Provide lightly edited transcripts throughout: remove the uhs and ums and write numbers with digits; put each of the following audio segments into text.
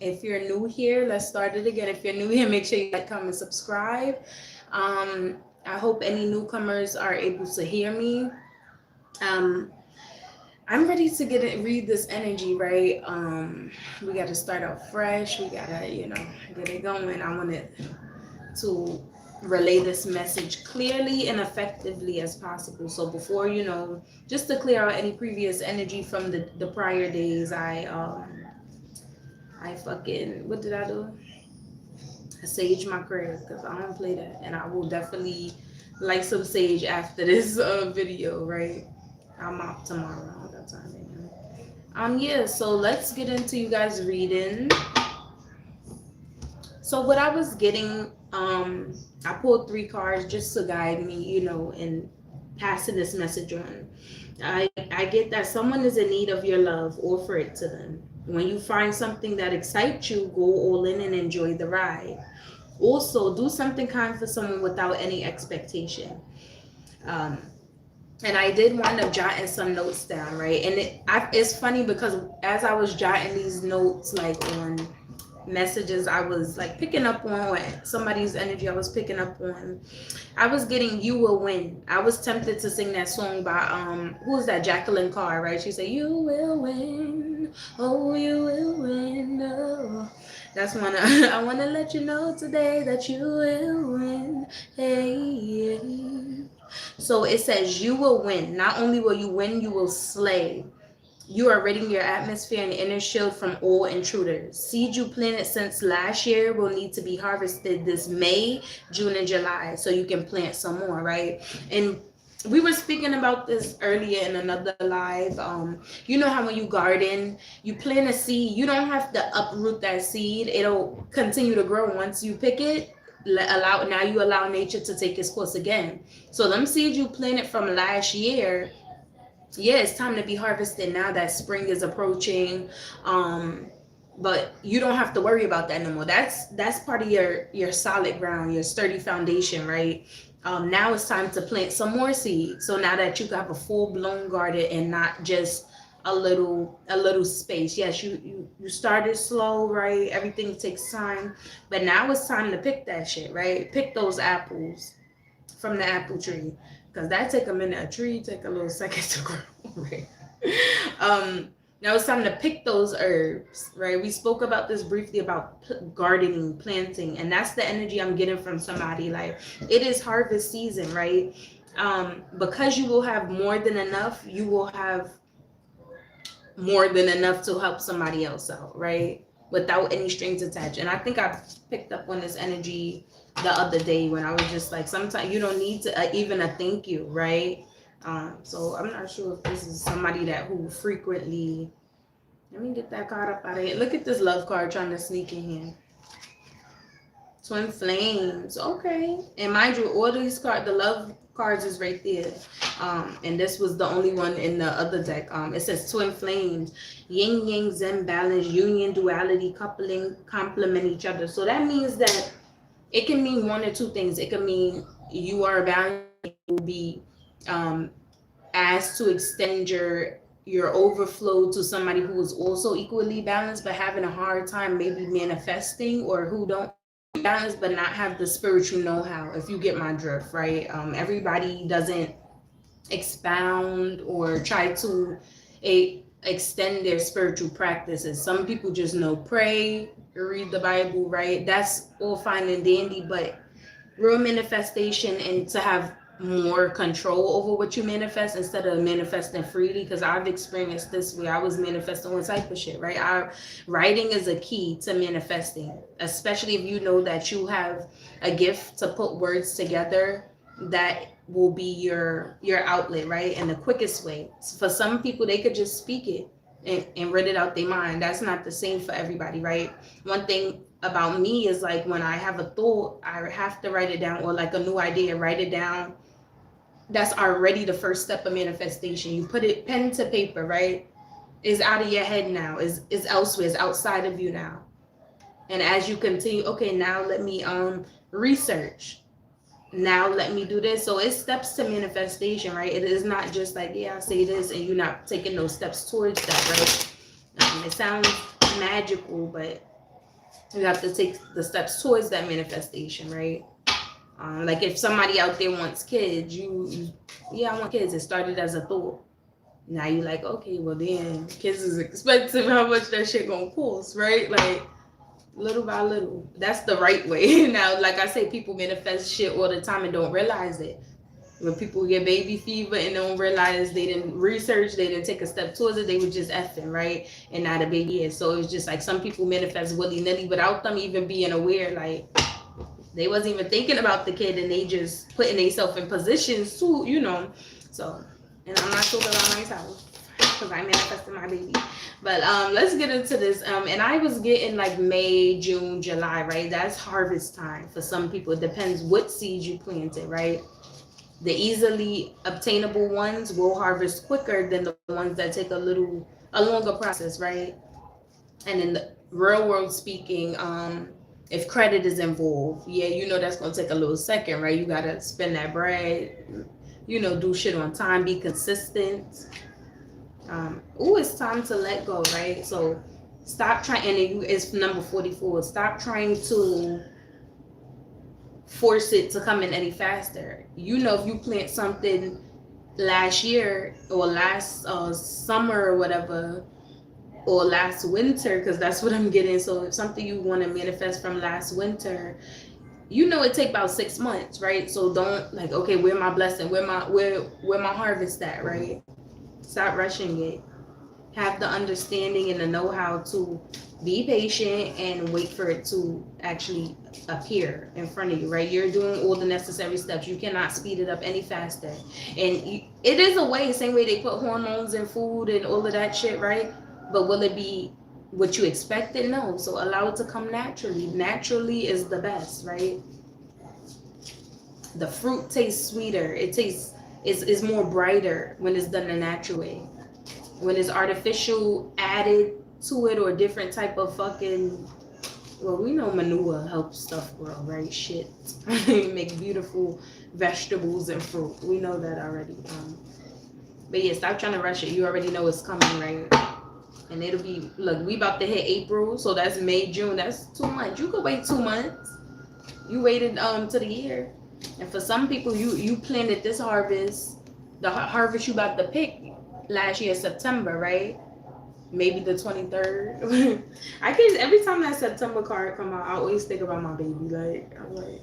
If you're new here, let's start it again. If you're new here, make sure you like, comment, subscribe. I hope any newcomers are able to hear me. Um, I'm ready to read this energy, right? We got to start out fresh. We gotta, get it going. I want it to relay this message clearly and effectively as possible. So before, just to clear out any previous energy from the prior days, I fucking, what did I do? I sage my crib because I don't play that, and I will definitely like some sage after this video, right? I'm off tomorrow. I don't got time anymore. Yeah, so let's get into you guys reading. So what I was getting, I pulled 3 cards just to guide me, in passing this message on. I get that someone is in need of your love. Offer it to them. When you find something that excites you, go all in and enjoy the ride. Also, do something kind for someone without any expectation. Um, and I did wind up jotting some notes down, right? And it's funny because as I was jotting these notes, like on messages I was like picking up on, or somebody's energy I was picking up on, I was getting "You Will Win." I was tempted to sing that song by who's that, Jacqueline Carr, right? She said, "You will win, oh you will win, oh." That's one. I want to let you know today that you will win. Hey. So it says you will win. Not only will you win, you will slay. You are ridding your atmosphere and inner shield from all intruders. Seed you planted since last year will need to be harvested this May, June, and July so you can plant some more, right? And we were speaking about this earlier in another live. You know how when you garden, you plant a seed, you don't have to uproot that seed. It'll continue to grow once you pick it. You allow nature to take its course again. So them seeds you planted from last year, yeah, it's time to be harvested now that spring is approaching. But you don't have to worry about that no more. That's part of your solid ground, your sturdy foundation, right? Now it's time to plant some more seeds. So now that you have a full-blown garden and not just a little space. Yes, you started slow, right? Everything takes time, but now it's time to pick that shit, right? Pick those apples from the apple tree, because that take a minute. A tree take a little second to grow, right? Now it's time to pick those herbs, right? We spoke about this briefly about gardening, planting, and that's the energy I'm getting from somebody. Like, it is harvest season, right? Because you will have more than enough, you will have more than enough to help somebody else out, right? Without any strings attached. And I think I picked up on this energy the other day when I was just like, sometimes you don't need to even a thank you, right? So I'm not sure if this is somebody who frequently. Let me get that card up out of here. Look at this love card trying to sneak in here. Twin flames. Okay. And mind you, all these cards, the love cards is right there. And this was the only one in the other deck. It says twin flames, yin yang zen balance, union, duality, coupling, complement each other. So that means that it can mean one or two things. It can mean you are balanced, you will be asked to extend your overflow to somebody who is also equally balanced but having a hard time maybe manifesting, or who don't balance but not have the spiritual know-how, if you get my drift, right? Everybody doesn't expound or try to extend their spiritual practices. Some people just know pray, read the Bible, right? That's all fine and dandy, but real manifestation and to have more control over what you manifest instead of manifesting freely, because I've experienced this where I was manifesting all type of shit, right? Writing is a key to manifesting, especially if you know that you have a gift to put words together that will be your outlet, right? And the quickest way. For some people, they could just speak it and read it out their mind. That's not the same for everybody, right? One thing about me is, like, when I have a thought, I have to write it down, or like a new idea, write it down. That's already the first step of manifestation. You put it pen to paper, right? It's out of your head now, is elsewhere, it's outside of you now. And as you continue, okay, now let me research, now let me do this. So it's steps to manifestation, right? It is not just like, yeah, I say this and you're not taking those steps towards that, right? It sounds magical, but You have to take the steps towards that manifestation, right? Like if somebody out there wants kids, yeah, I want kids. It started as a thought. Now you like, okay, well then kids is expensive. How much that shit gonna cost, right? Like little by little. That's the right way. Now, like I say, people manifest shit all the time and don't realize it. When people get baby fever and don't realize they didn't research, they didn't take a step towards it, they were just effing, right? And not a baby is. So it's just like some people manifest willy-nilly without them even being aware, like they wasn't even thinking about the kid and they just putting themselves in positions to, So, and I'm not talking about myself because I manifested my baby. But let's get into this. And I was getting like May, June, July, right? That's harvest time for some people. It depends what seeds you planted, right? The easily obtainable ones will harvest quicker than the ones that take a longer process, right? And in the real world speaking, if credit is involved, yeah, that's gonna take a little second, right? You gotta spend that bread, do shit on time, be consistent. It's time to let go, right? So stop trying, and it's number 44. Stop trying to force it to come in any faster. If you plant something last year or last summer or whatever, or last winter, because that's what I'm getting. So if something you want to manifest from last winter, it take about 6 months, right? So don't like, okay, where my blessing, where my harvest at, right? Stop rushing it. Have the understanding and the know-how to be patient and wait for it to actually appear in front of you, right? You're doing all the necessary steps. You cannot speed it up any faster. And it is a way, same way they put hormones in food and all of that shit, right? But will it be what you expected? No. So allow it to come naturally. Naturally is the best, right? The fruit tastes sweeter. It tastes is more brighter when it's done the natural way. When it's artificial added to it or different type of fucking, well, we know manure helps stuff grow, right? Shit. Make beautiful vegetables and fruit. We know that already. But yeah, stop trying to rush it. You already know it's coming, right? And it'll be, look, we about to hit April, so that's May, June. That's 2 months. You could wait 2 months. You waited to the year. And for some people, you planted this harvest, the harvest you about to pick last year, September, right? Maybe the 23rd. I can every time that September card come out, I always think about my baby. Like, I'm like,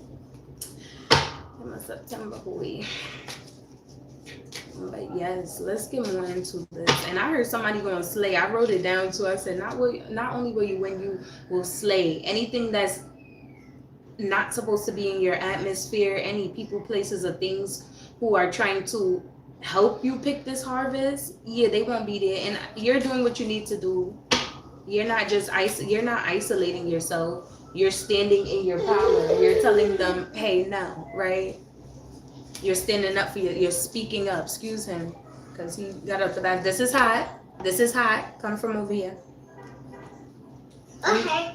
I'm a September boy. But yes, let's get more into this. And I heard somebody going to slay. I wrote it down too. I said, not only will you win, you will slay. Anything that's not supposed to be in your atmosphere, any people, places, or things who are trying to help you pick this harvest, yeah, they won't be there. And you're doing what you need to do. You're not just you're not isolating yourself. You're standing in your power. You're telling them, hey, no, right? You're standing up for you're speaking up. Excuse him, because he got up the back. This is hot. This is hot. Come from over here. Okay.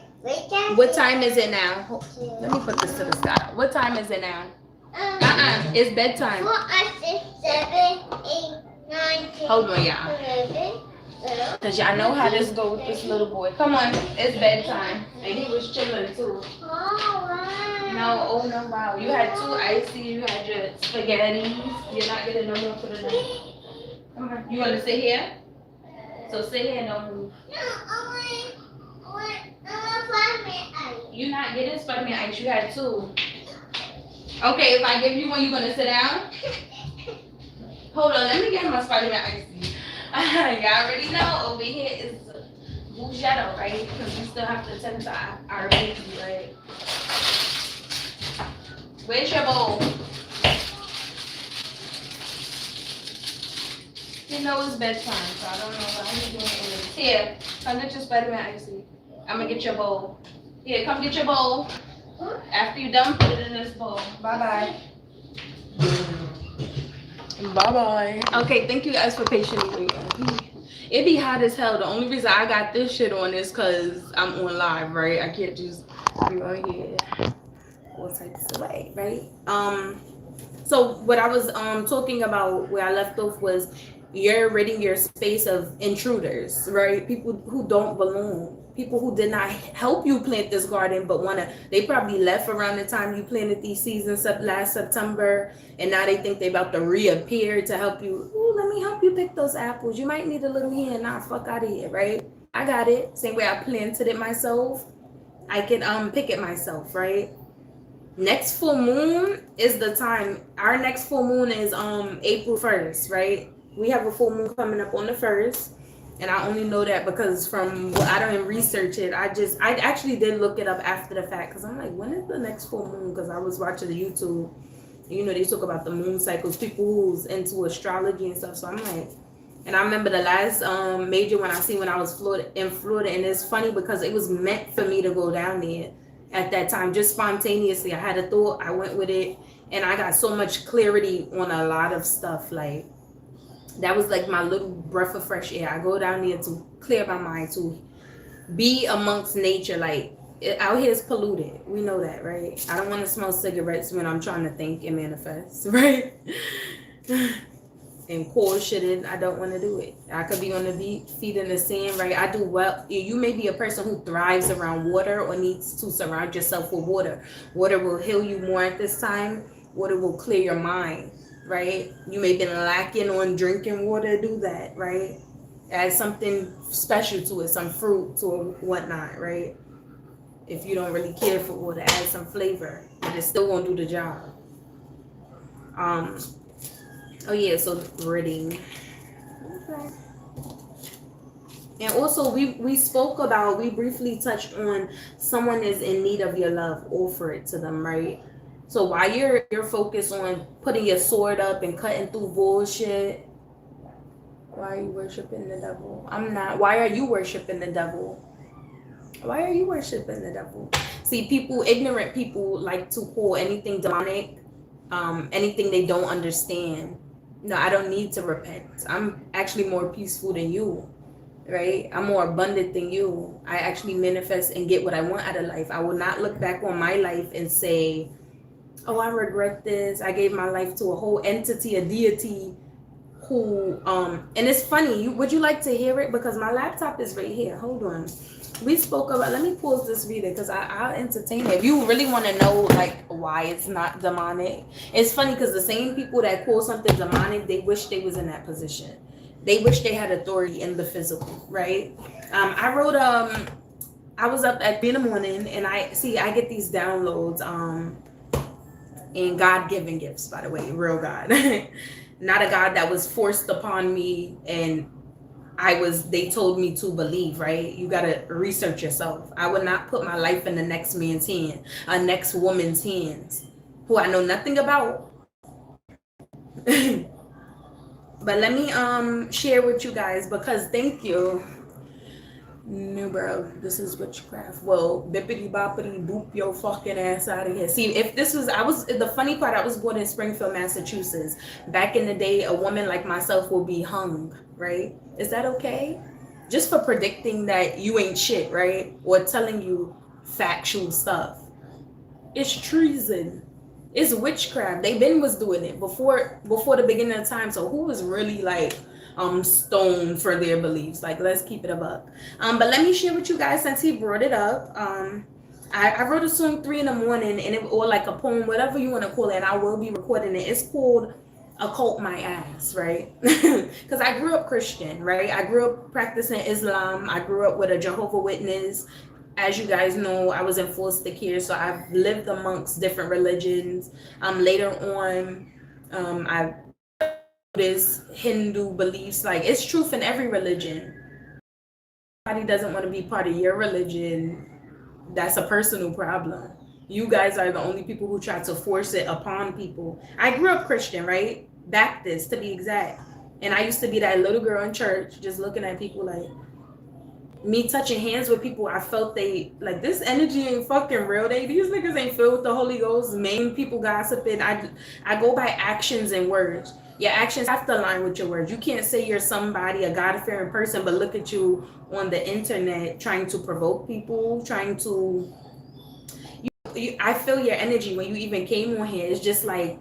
What time is it now? Let me put this to the side. What time is it now? It's bedtime. 4, 6, 7, 8, 9, 10. Hold on, y'all. Because y'all know how this goes with this little boy. Come on, it's bedtime. And he was chilling too. No, wow. You had 2 icy, you had your spaghetti. You're not getting no more for the night. Come on. You want to sit here? So sit here and don't move. No, I want Spider-Man ice. You're not getting Spider-Man ice. You had 2. Okay, if I give you one, you going to sit down? Hold on, let me get my Spider-Man ice. Y'all already know over here is Bougetto, right? Because we still have to tend to our baby, right? Where's your bowl? You know it's bedtime, so I don't know why he's doing it. Here, come get your Spider-Man icy. I'm gonna get your bowl. Here, come get your bowl. After you're done, put it in this bowl. Bye-bye. Bye-bye. Okay, thank you guys for patiently waiting. It be hot as hell. The only reason I got this shit on is because I'm on live, right? I can't just be on here all types of way, right? So what I was talking about where I left off was you're ridding your space of intruders, right? People who don't belong. people who did not help you plant this garden, but they probably left around the time you planted these seeds last September, and now they think they about to reappear to help you. Ooh, let me help you pick those apples. You might need a little hand. Nah, fuck out of here, right? I got it. Same way I planted it myself, I can pick it myself, right? Next full moon is the time. Our next full moon is April 1st, right? We have a full moon coming up on the 1st. And I only know that because from what I don't even research it. I actually did look it up after the fact because I'm like, when is the next full moon? Because I was watching the YouTube. You know, they talk about the moon cycles, people who's into astrology and stuff. So I'm like, and I remember the last major one I seen when I was in Florida. And it's funny because it was meant for me to go down there at that time, just spontaneously. I had a thought, I went with it, and I got so much clarity on a lot of stuff. Like, that was like my little breath of fresh air. I go down there to clear my mind, to be amongst nature. Like, out here is polluted. We know that, right? I don't want to smell cigarettes when I'm trying to think and manifest, right? And cool shit in, I don't want to do it. I could be on the beach, feet in the sand, right? I do well. You may be a person who thrives around water or needs to surround yourself with water. Water will heal you more at this time. Water will clear your mind. Right? You may have been lacking on drinking water, do that, right? Add something special to it, some fruit or whatnot, right? If you don't really care for water, add some flavor, but it's still gonna do the job. Oh yeah, so reading. Okay. And also we briefly touched on someone is in need of your love, offer it to them, right? So while you're focused on putting your sword up and cutting through bullshit, why are you worshiping the devil? I'm not. Why are you worshiping the devil? Why are you worshiping the devil? See, ignorant people like to call anything demonic, anything they don't understand. No, I don't need to repent. I'm actually more peaceful than you, right? I'm more abundant than you. I actually manifest and get what I want out of life. I will not look back on my life and say, oh, I regret this. I gave my life to a whole entity, a deity who, and it's funny. Would you like to hear it? Because my laptop is right here. Hold on. We spoke about, let me pause this video because I'll entertain it. If you really want to know, like, why it's not demonic. It's funny because the same people that call something demonic, they wish they was in that position. They wish they had authority in the physical, right? I wrote, I was up at 3 in the morning and I get these downloads, and God-given gifts, by the way, real God. Not a God that was forced upon me and they told me to believe, right? You gotta research yourself. I would not put my life in the next man's hand, a next woman's hands, who I know nothing about. But let me share with you guys, because thank you. No, bro, this is witchcraft. Well, bippity boppity boop your fucking ass out of here. See, if this was, the funny part, I was born in Springfield, Massachusetts. Back in the day, a woman like myself will be hung, right? Is that okay? Just for predicting that you ain't shit, right? Or telling you factual stuff. It's treason. It's witchcraft. They been was doing it before the beginning of time. So who was really like stoned for their beliefs? Like, let's keep it a buck. But let me share with you guys, since he brought it up. I wrote a song 3 in the morning, and or like a poem, whatever you want to call it, and I will be recording it. It's called Occult My Ass, right? Because I grew up Christian, right? I grew up practicing Islam. I grew up with a Jehovah Witness. As you guys know, I was in foster care, so I've lived amongst different religions. Later on, I this Hindu beliefs, like, it's truth in every religion. Somebody doesn't want to be part of your religion, that's a personal problem. You guys are the only people who try to force it upon people. I grew up Christian, right? Baptist, to be exact. And I used to be that little girl in church, just looking at people like, me touching hands with people, I felt they, like, this energy ain't fucking real. These niggas ain't filled with the Holy Ghost. Main people gossiping. I go by actions and words. Your actions have to align with your words. You can't say you're somebody, a God-fearing person, but look at you on the internet trying to provoke people, trying to... I feel your energy when you even came on here. It's just like,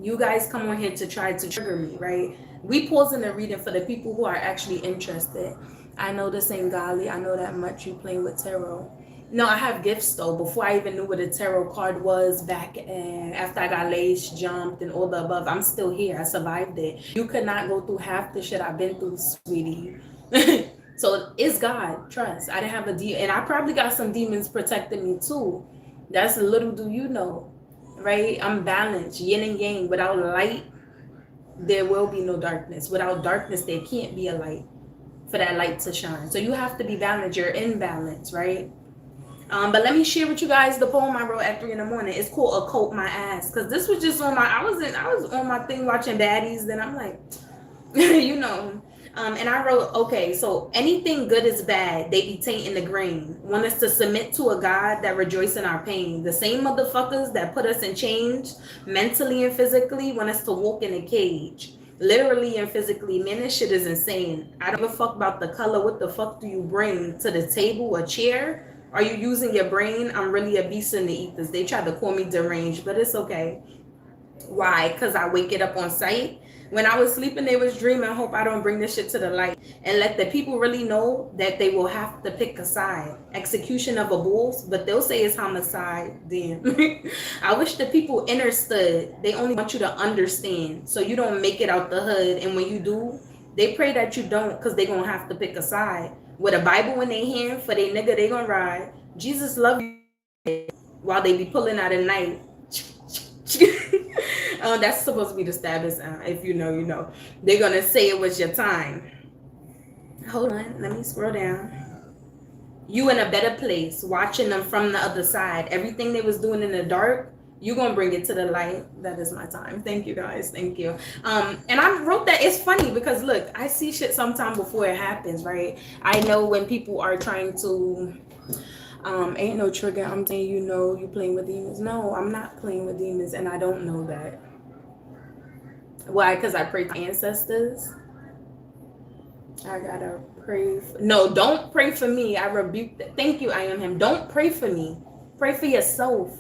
you guys come on here to try to trigger me, right? We pause in the reading for the people who are actually interested. I know this ain't godly. I know that much. You playing with tarot. No, I have gifts though. Before I even knew what a tarot card was, back after I got laced, jumped, and all the above, I'm still here. I survived it. You could not go through half the shit I've been through, sweetie. So it's God. Trust. I didn't have a demon, and I probably got some demons protecting me too. That's little do you know, right? I'm balanced, yin and yang. Without light, there will be no darkness. Without darkness, there can't be a light for that light to shine. So you have to be balanced. You're in balance, right? But let me share with you guys the poem I wrote at 3 a.m. It's called "Occult My Ass," because this was just on my. I was on my thing watching baddies. Then I'm like, you know. And I wrote, okay, so anything good is bad. They be tainting the grain. Want us to submit to a God that rejoice in our pain. The same motherfuckers that put us in chains, mentally and physically, want us to walk in a cage. Literally and physically, man, this shit is insane. I don't give a fuck about the color. What the fuck do you bring to the table? A chair? Are you using your brain? I'm really a beast in the ethers. They tried to call me deranged, but it's okay. Why? Because I wake it up on sight. When I was sleeping, they was dreaming. Hope I don't bring this shit to the light and let the people really know that they will have to pick a side. Execution of a bulls, but they'll say it's homicide. Then I wish the people understood. They only want you to understand, so you don't make it out the hood. And when you do, they pray that you don't, because they gonna have to pick a side. With a Bible in their hand for they nigga, they gonna ride. Jesus love you while they be pulling out at night. That's supposed to be the stabbing sound. If you know, you know. They're gonna say it was your time. Hold on, let me scroll down. You in a better place, watching them from the other side. Everything they was doing in the dark, you gonna bring it to the light. That is my time. Thank you guys. Thank you. And I wrote that. It's funny because look, I see shit sometime before it happens, right? I know when people are trying to ain't no trigger. I'm saying, you know, you playing with demons. No, I'm not playing with demons, and I don't know that. Why? Because I pray to ancestors. I gotta pray. No, don't pray for me. I rebuke that. Thank you, I am him. Don't pray for me. Pray for yourself.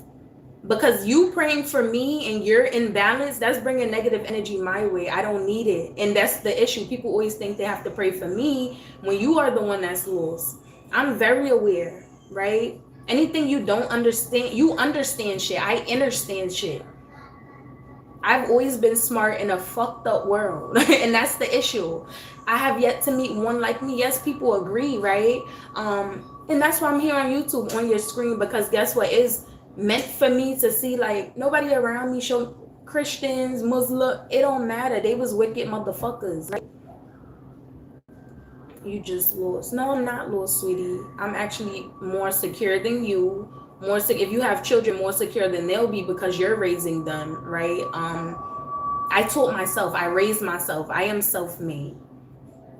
Because you praying for me and you're in balance, that's bringing negative energy my way. I don't need it. And that's the issue. People always think they have to pray for me when you are the one that's lost. I'm very aware, right? Anything you don't understand, you understand shit. I understand shit. I've always been smart in a fucked up world. And that's the issue. I have yet to meet one like me. Yes, people agree, right? And that's why I'm here on YouTube on your screen, because guess what? It's meant for me to see, like, nobody around me show Christians, Muslim, it don't matter. They was wicked motherfuckers. Right? You just lost. No, I'm not lost, sweetie. I'm actually more secure than you. If you have children, more secure than they'll be, because you're raising them, right? I taught myself, I raised myself, I am self-made.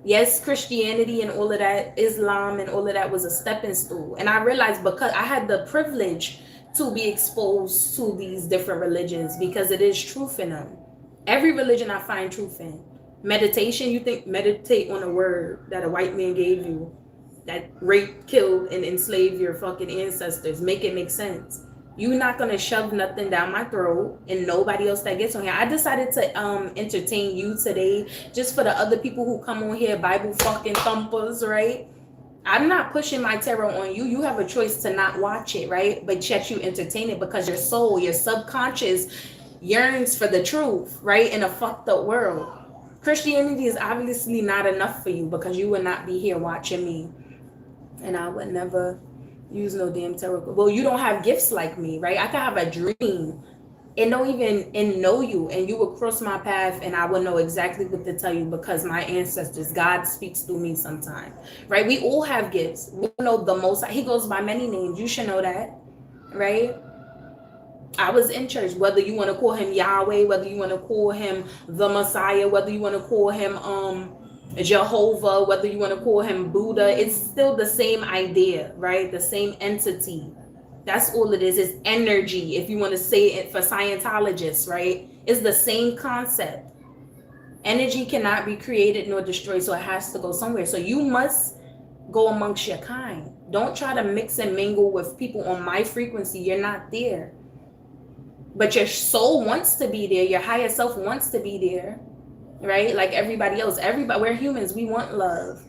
Yes, Christianity and all of that, Islam and all of that was a stepping stool. And I realized, because I had the privilege to be exposed to these different religions, because it is truth in them. Every religion I find truth in. Meditation, you think meditate on a word that a white man gave you that raped, killed, and enslaved your fucking ancestors. Make it make sense. You're not gonna shove nothing down my throat and nobody else that gets on here. I decided to entertain you today, just for the other people who come on here, Bible fucking thumpers, right? I'm not pushing my tarot on you. You have a choice to not watch it, right? But yet you entertain it because your soul, your subconscious yearns for the truth, right? In a fucked up world. Christianity is obviously not enough for you, because you would not be here watching me. And I would never use no damn tarot. Well, you don't have gifts like me, right? I could have a dream and know you, and you would cross my path and I would know exactly what to tell you, because my ancestors, God speaks through me sometime, right? We all have gifts. We know the Most. He goes by many names. You should know that, right? I was in church, whether you want to call him Yahweh, whether you want to call him the Messiah, whether you want to call him Jehovah, whether you want to call him Buddha, it's still the same idea, right? The same entity. That's all it is. It's energy. If you want to say it for Scientologists, right? It's the same concept. Energy cannot be created nor destroyed, so it has to go somewhere. So you must go amongst your kind. Don't try to mix and mingle with people on my frequency. You're not there. But your soul wants to be there. Your higher self wants to be there, right? Like everybody else. We're humans. We want love.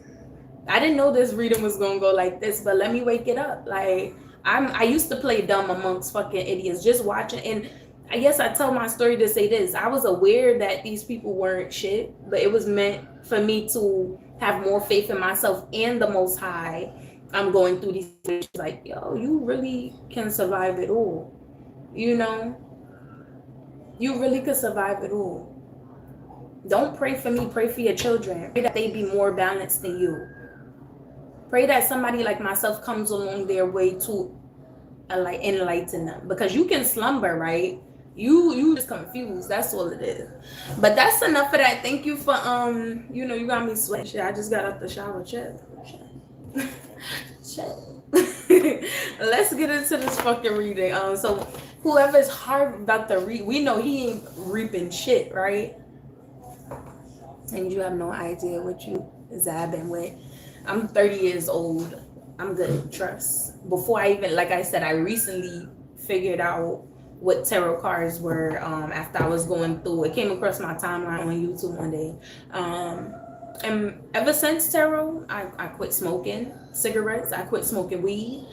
I didn't know this reading was gonna go like this, but let me wake it up. Like I used to play dumb amongst fucking idiots, just watching. And I guess I tell my story to say this: I was aware that these people weren't shit, but it was meant for me to have more faith in myself and the Most High. I'm going through these things like, yo, you really can survive it all. You know, you really could survive it all. Don't pray for me, pray for your children. Pray that they be more balanced than you. Pray that somebody like myself comes along their way to enlighten them. Because you can slumber, right? You just confused. That's all it is. But that's enough of that. Thank you for you got me sweating. Shit, I just got out the shower. Check. Let's get into this fucking reading. So whoever's hard about to read, we know he ain't reaping shit, right? And you have no idea what you zapping with. I'm 30 years old. I'm good, trust. Before I even, like I said, I recently figured out what tarot cards were after I was going through. It came across my timeline on YouTube one day. And ever since tarot, I quit smoking cigarettes. I quit smoking weed.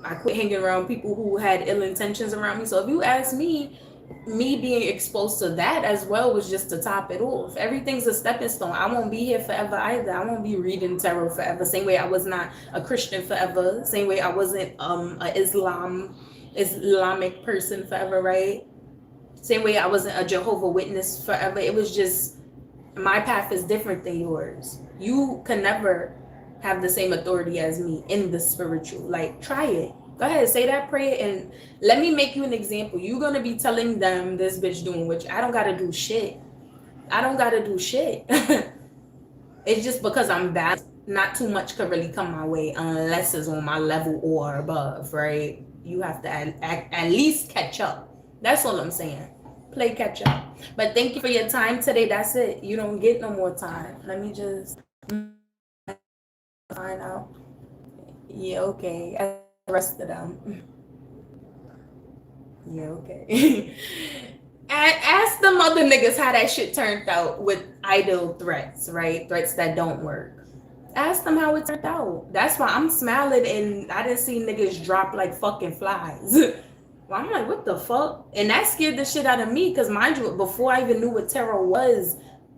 I quit hanging around people who had ill intentions around me. So if you ask me being exposed to that as well was just to top it off. Everything's a stepping stone. I won't be here forever either. I won't be reading tarot forever. Same way I was not a Christian forever. Same way I wasn't a Islamic person forever, right? Same way I wasn't a Jehovah Witness forever. It was just my path is different than yours. You can never have the same authority as me in the spiritual. Like, try it. Go ahead, say that prayer and let me make you an example. You're going to be telling them this bitch doing, which I don't got to do shit. I don't got to do shit. It's just because I'm bad. Not too much could really come my way unless it's on my level or above, right? You have to at least catch up. That's all I'm saying. Play catch up. But thank you for your time today. That's it. You don't get no more time. Let me just find out. Yeah, okay. The rest of them. Yeah, okay. And ask them other niggas how that shit turned out with idle threats, right? Threats that don't work. Ask them how it turned out. That's why I'm smiling and I didn't see niggas drop like fucking flies. Well, I'm like, what the fuck? And that scared the shit out of me because, mind you, before I even knew what tarot was,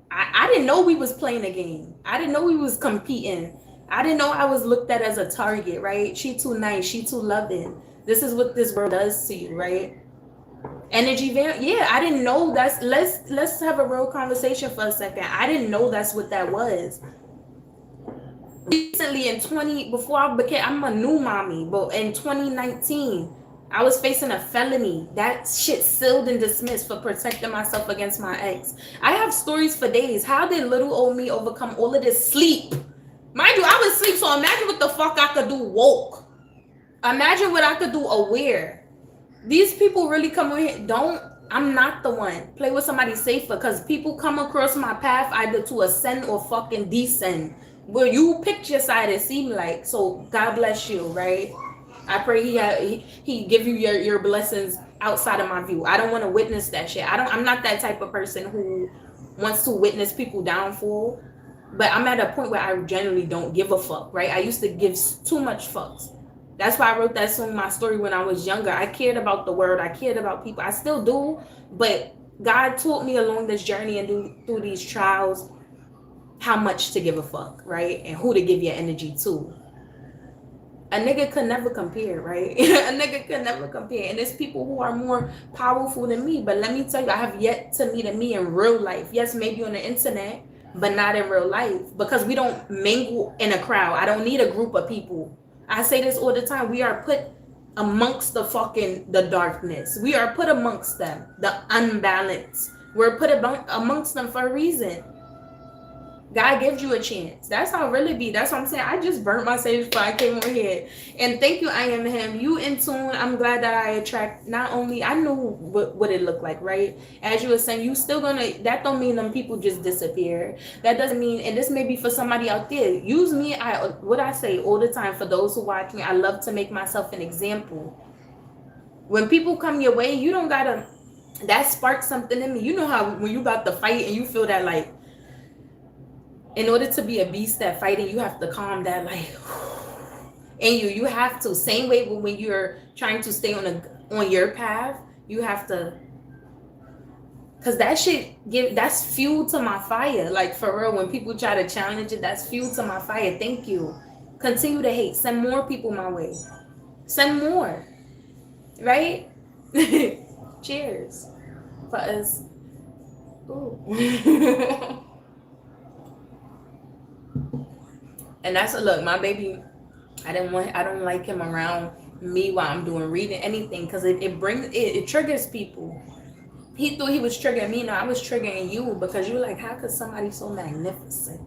I didn't know we was playing a game. I didn't know we was competing. I didn't know I was looked at as a target, right? She too nice. She too loving. This is what this world does to you, right? Energy yeah, I didn't know that's let's have a real conversation for a second. I didn't know that's what that was. Recently I'm a new mommy, but in 2019 I was facing a felony. That shit sealed and dismissed for protecting myself against my ex. I have stories for days. How did little old me overcome all of this sleep? Mind you, I was asleep, so imagine what the fuck I could do woke. Imagine what I could do aware. These people really come in here. I'm not the one. Play with somebody safer because people come across my path either to ascend or fucking descend. Where you pick your side, it seemed like. So God bless you, right? I pray he give you your blessings outside of my view. I don't want to witness that shit. I'm not that type of person who wants to witness people downfall. But I'm at a point where I generally don't give a fuck, right? I used to give too much fucks. That's why I wrote that song, My Story, when I was younger. I cared about the world. I cared about people. I still do. But God taught me along this journey and through these trials how much to give a fuck, right? And who to give your energy to. A nigga could never compare, right? A nigga could never compare. And there's people who are more powerful than me. But let me tell you, I have yet to meet a me in real life. Yes, maybe on the internet, but not in real life. Because we don't mingle in a crowd. I don't need a group of people. I say this all the time. We are put amongst the darkness. We are put amongst them, the unbalanced. We're put amongst them for a reason. God gives you a chance. That's how it really be. That's what I'm saying. I just burnt my sage before I came over here. And thank you, I am him. You in tune. I'm glad that I attract. Not only I knew what it looked like, right? As you were saying, you still gonna. That don't mean them people just disappear. That doesn't mean. And this may be for somebody out there. Use me. What I say all the time for those who watch me. I love to make myself an example. When people come your way, you don't gotta. That sparks something in me. You know how when you about to fight and you feel that like. in order to be a beast at fighting, you have to calm that, like, and you have to, same way when you're trying to stay on your path, you have to, because that shit that's fuel to my fire. Like, for real, when people try to challenge it, that's fuel to my fire. Thank you. Continue to hate. Send more people my way. Send more. Right? Cheers for us. Ooh. And that's, look, my baby, I don't like him around me while I'm doing reading anything, because it triggers people. He thought he was triggering me. No, I was triggering you, because you're like, how could somebody so magnificent,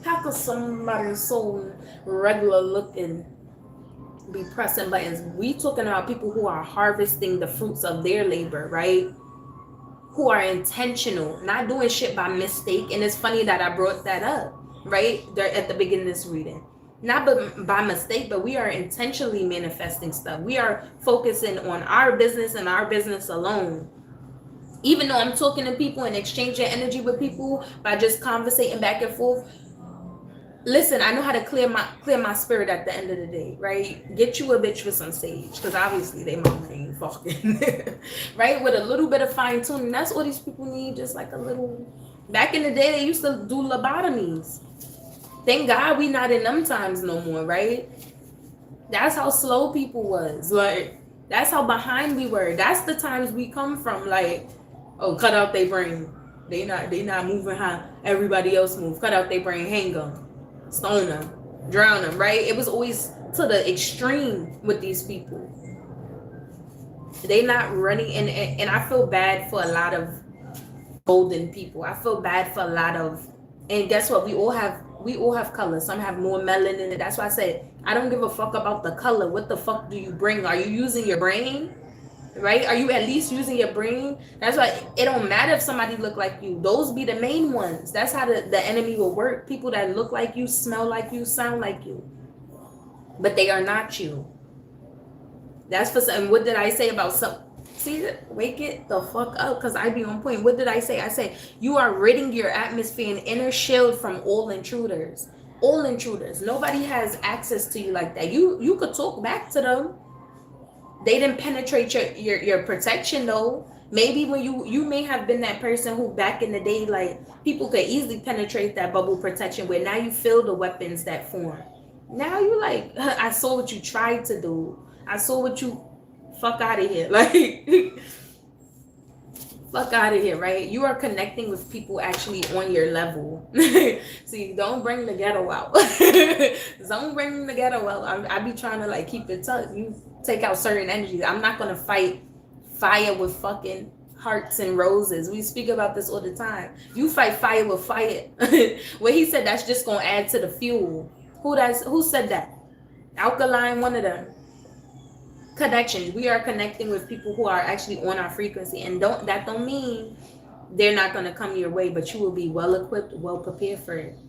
how could somebody so regular looking be pressing buttons? We talking about people who are harvesting the fruits of their labor, right? Who are intentional, not doing shit by mistake. And it's funny that I brought that up, right? They're at the beginning of this reading. Not by mistake, but we are intentionally manifesting stuff. We are focusing on our business and our business alone. Even though I'm talking to people and exchanging energy with people by just conversating back and forth. Listen, I know how to clear my spirit at the end of the day, right? Get you a bitch with some sage, because obviously they mama ain't fucking, right? With a little bit of fine tuning, that's all these people need. Just like a little. Back in the day, they used to do lobotomies. Thank God we not in them times no more, right? That's how slow people was. Like, that's how behind we were. That's the times we come from. Like, oh, cut out their brain. They not moving how everybody else move. Cut out their brain, hang them. Stone them, drown them, right? It was always to the extreme with these people. They not running, and I feel bad for a lot of golden people. I feel bad for a lot of, and guess what? We all have colors. Some have more melanin. That's why I said I don't give a fuck about the color. What the fuck do you bring? Are you using your brain? Right? Are you at least using your brain? That's why it don't matter if somebody look like you. Those be the main ones. That's how the enemy will work. People that look like you, smell like you, sound like you, but they are not you. That's for some. What did I say about some? See, wake it the fuck up, because I be on point. What did I say? I said you are ridding your atmosphere and inner shield from all intruders. All intruders. Nobody has access to you like that. You could talk back to them. They didn't penetrate your protection though. Maybe when you may have been that person who back in the day, like, people could easily penetrate that bubble protection, where now you feel the weapons that form. Now you like, I saw what you tried to do. I saw what you, fuck out of here. Like, fuck out of here, right? You are connecting with people actually on your level. See, don't bring the ghetto out. Don't bring the ghetto out. I be trying to like keep it tough. You take out certain energies. I'm not gonna fight fire with fucking hearts and roses. We speak about this all the time. You fight fire with fire. Well, he said that's just gonna add to the fuel. Who said that? Alkaline, one of them. Connections. We are connecting with people who are actually on our frequency, and that don't mean they're not gonna come your way, but you will be well equipped, well prepared for it.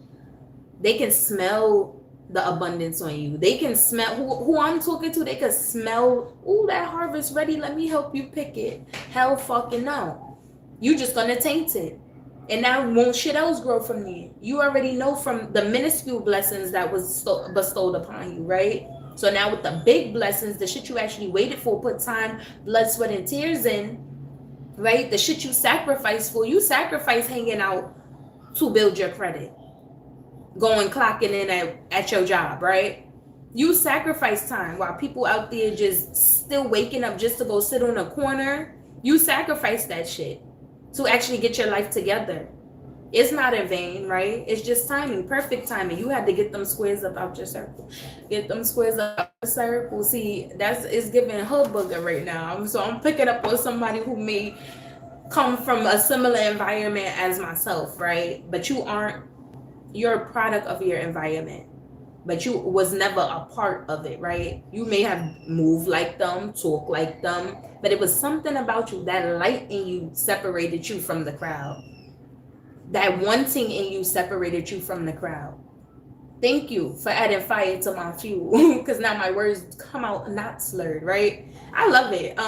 They can smell the abundance on you. They can smell who I'm talking to. They can smell, ooh, that harvest ready. Let me help you pick it. Hell fucking no. You just gonna taint it. And now won't shit else grow from you. You already know from the minuscule blessings that was bestowed upon you, right? So now with the big blessings, the shit you actually waited for, put time, blood, sweat, and tears in, right? The shit you sacrificed for, you sacrifice hanging out to build your credit. Going clocking in at your job, right? You sacrifice time while people out there just still waking up just to go sit on a corner. You sacrifice that shit to actually get your life together. It's not in vain, right? It's just timing, perfect timing. You had to get them squares up out your circle. Get them squares up out your circle. See, it's giving hood booger right now. So I'm picking up on somebody who may come from a similar environment as myself, right? But you're a product of your environment. But you was never a part of it, right? You may have moved like them, talk like them, but it was something about you, that light in you separated you from the crowd. That wanting in you separated you from the crowd. Thank you for adding fire to my fuel, because now my words come out not slurred, right? I love it.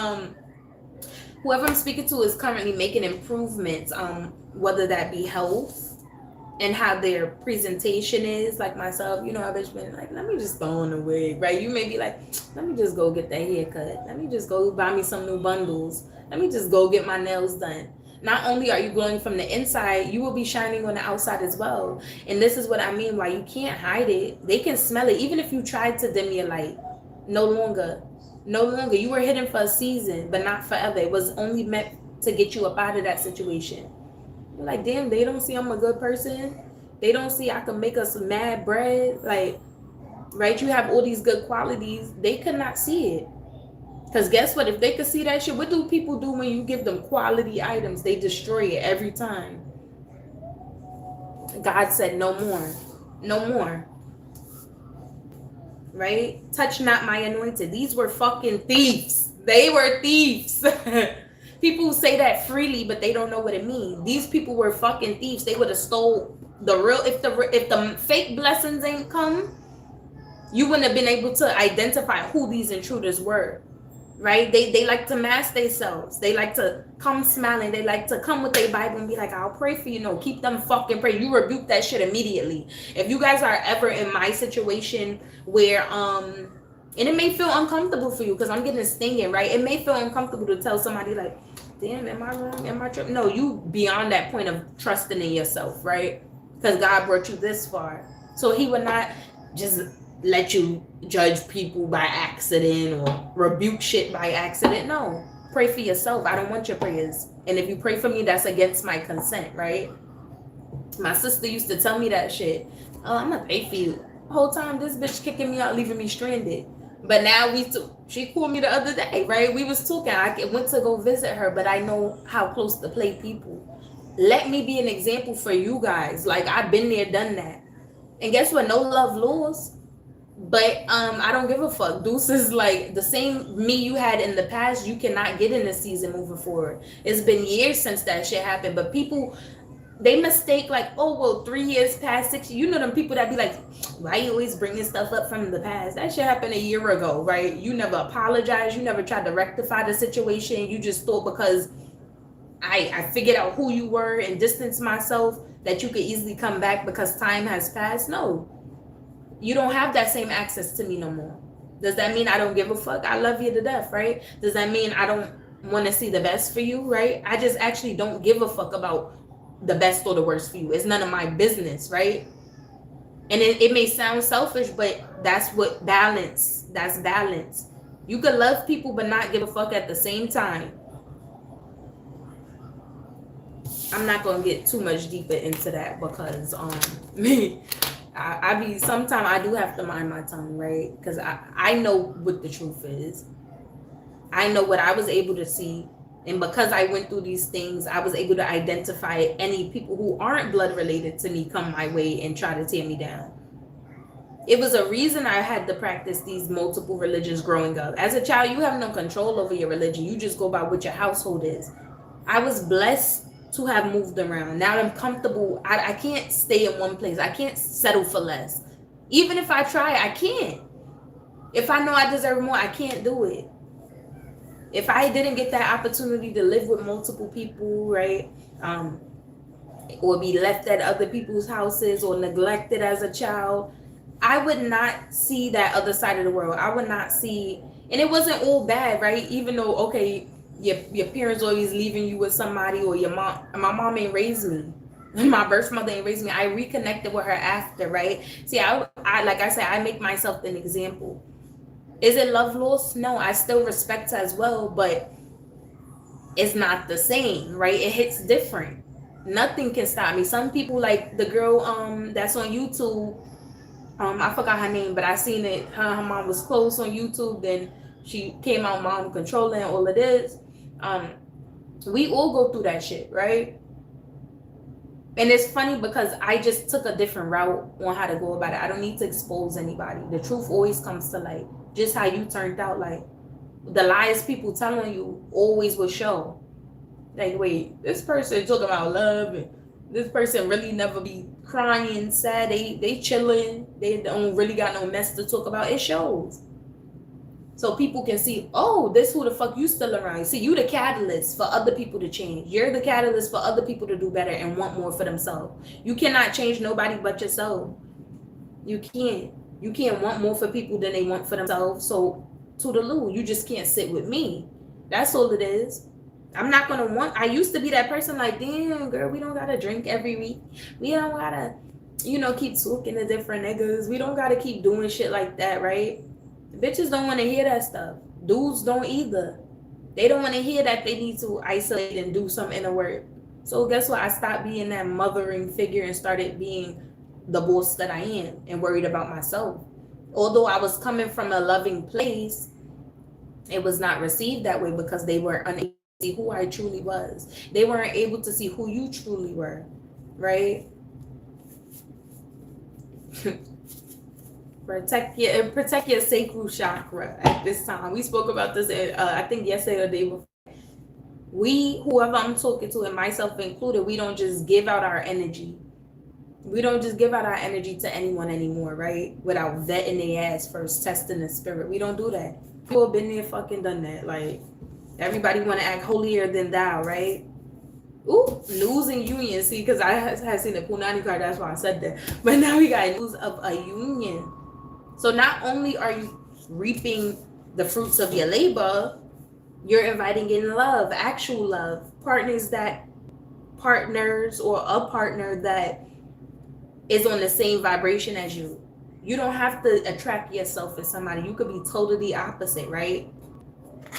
Whoever I'm speaking to is currently making improvements, whether that be health, and how their presentation is. Like myself, you know, I've just been like, let me just throw on a wig, right? You may be like, let me just go get that haircut. Let me just go buy me some new bundles. Let me just go get my nails done. Not only are you glowing from the inside, you will be shining on the outside as well. And this is what I mean, why you can't hide it. They can smell it. Even if you tried to dim your light, no longer. You were hidden for a season, but not forever. It was only meant to get you up out of that situation. You're like, damn, they don't see I'm a good person. They don't see I can make us mad bread. Like, right? You have all these good qualities. They could not see it. Because guess what? If they could see that shit, what do people do when you give them quality items? They destroy it every time. God said no more. No more. Right? Touch not my anointed. These were fucking thieves. They were thieves. People say that freely, but they don't know what it means. These people were fucking thieves. They would have stole the real. If the fake blessings ain't come, you wouldn't have been able to identify who these intruders were. Right? They like to mask themselves. They like to come smiling. They like to come with their Bible and be like, I'll pray for you. No, keep them fucking praying. You rebuke that shit immediately. If you guys are ever in my situation where and it may feel uncomfortable for you because I'm getting stinging, right? It may feel uncomfortable to tell somebody like, damn, am I wrong? Am I tripping? No, you beyond that point of trusting in yourself, right? Because God brought you this far. So he would not just let you judge people by accident or rebuke shit by accident. No, pray for yourself. I don't want your prayers. And if you pray for me, that's against my consent, right? My sister used to tell me that shit. Oh, I'm gonna pay for you. The whole time this bitch kicking me out, leaving me stranded. But now she called me the other day, right? We was talking. I went to go visit her, but I know how close to play people. Let me be an example for you guys. Like, I've been there, done that. And guess what? No love laws. But I don't give a fuck. Deuces, like the same me you had in the past, you cannot get in this season moving forward. It's been years since that shit happened, but people, they mistake like, oh well, 3 years past, 6 years. You know them people that be like, why you always bringing stuff up from the past? That shit happened a year ago, right? You never apologized. You never tried to rectify the situation. You just thought because I figured out who you were and distanced myself that you could easily come back because time has passed. No. You don't have that same access to me no more. Does that mean I don't give a fuck? I love you to death, right? Does that mean I don't want to see the best for you, right? I just actually don't give a fuck about the best or the worst for you. It's none of my business, right? And it may sound selfish, but that's what balance. That's balance. You could love people but not give a fuck at the same time. I'm not gonna get too much deeper into that because sometimes I do have to mind my tongue, right? Because I know what the truth is. I know what I was able to see. And because I went through these things, I was able to identify any people who aren't blood related to me come my way and try to tear me down. It was a reason I had to practice these multiple religions growing up. As a child, you have no control over your religion. You just go by what your household is. I was blessed to have moved around. Now I'm comfortable. I can't stay in one place. I can't settle for less. Even if I try, I can't. If I know I deserve more, I can't do it. If I didn't get that opportunity to live with multiple people, right? Or be left at other people's houses or neglected as a child, I would not see that other side of the world. I would not see, and it wasn't all bad, right? Even though, okay, your parents always leaving you with somebody, or my mom ain't raised me. My birth mother ain't raised me. I reconnected with her after, right? See, I like I said, I make myself an example. Is it love lost? No, I still respect her as well, but it's not the same, right? It hits different. Nothing can stop me. Some people, like the girl that's on YouTube, I forgot her name, but I seen it. Her mom was close on YouTube, then she came out mom controlling all of this. We all go through that shit, right? And it's funny because I just took a different route on how to go about it. I don't need to expose anybody. The truth always comes to light. Just how you turned out, like the lies people telling you always will show. Like, wait, this person talking about love, and this person really never be crying, sad. They chilling. They don't really got no mess to talk about. It shows. So people can see, oh, this who the fuck you still around. See, you the catalyst for other people to change. You're the catalyst for other people to do better and want more for themselves. You cannot change nobody but yourself. You can't. You can't want more for people than they want for themselves. So toodaloo, you just can't sit with me. That's all it is. I'm not gonna want. I used to be that person like, damn girl, we don't gotta drink every week. We don't gotta, keep talking to different niggas. We don't gotta keep doing shit like that, right? Bitches don't want to hear that stuff. Dudes don't either. They don't want to hear that they need to isolate and do some inner work. So guess what? I stopped being that mothering figure and started being the boss that I am and worried about myself. Although I was coming from a loving place, it was not received that way because they were unable to see who I truly was. They weren't able to see who you truly were, right? Protect your sacral chakra at this time. We spoke about this, I think yesterday or the day before. Whoever I'm talking to, and myself included, we don't just give out our energy. We don't just give out our energy to anyone anymore, right? Without vetting their ass first, testing the spirit. We don't do that. People have been there, fucking done that. Like, everybody want to act holier than thou, right? Ooh, losing union. See, because I had seen the Punani card, that's why I said that. But now we got news of a union. So not only are you reaping the fruits of your labor, you're inviting in love, actual love, partners or a partner that is on the same vibration as you. You don't have to attract yourself as somebody. You could be totally opposite, right?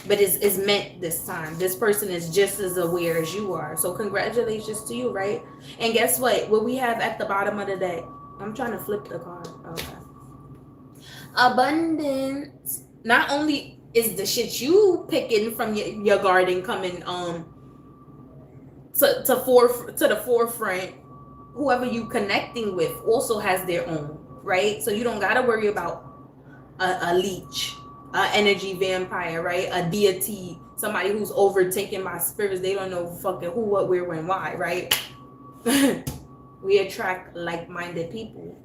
But it's meant this time. This person is just as aware as you are. So congratulations to you, right? And guess what we have at the bottom of the deck? I'm trying to flip the card. Okay. Abundance. Not only is the shit you picking from your garden coming to the forefront, whoever you connecting with also has their own, right? So you don't gotta worry about a leech, an energy vampire, right? A deity, somebody who's overtaken by spirits. They don't know fucking who, what, where, when, why, right? We attract like-minded people.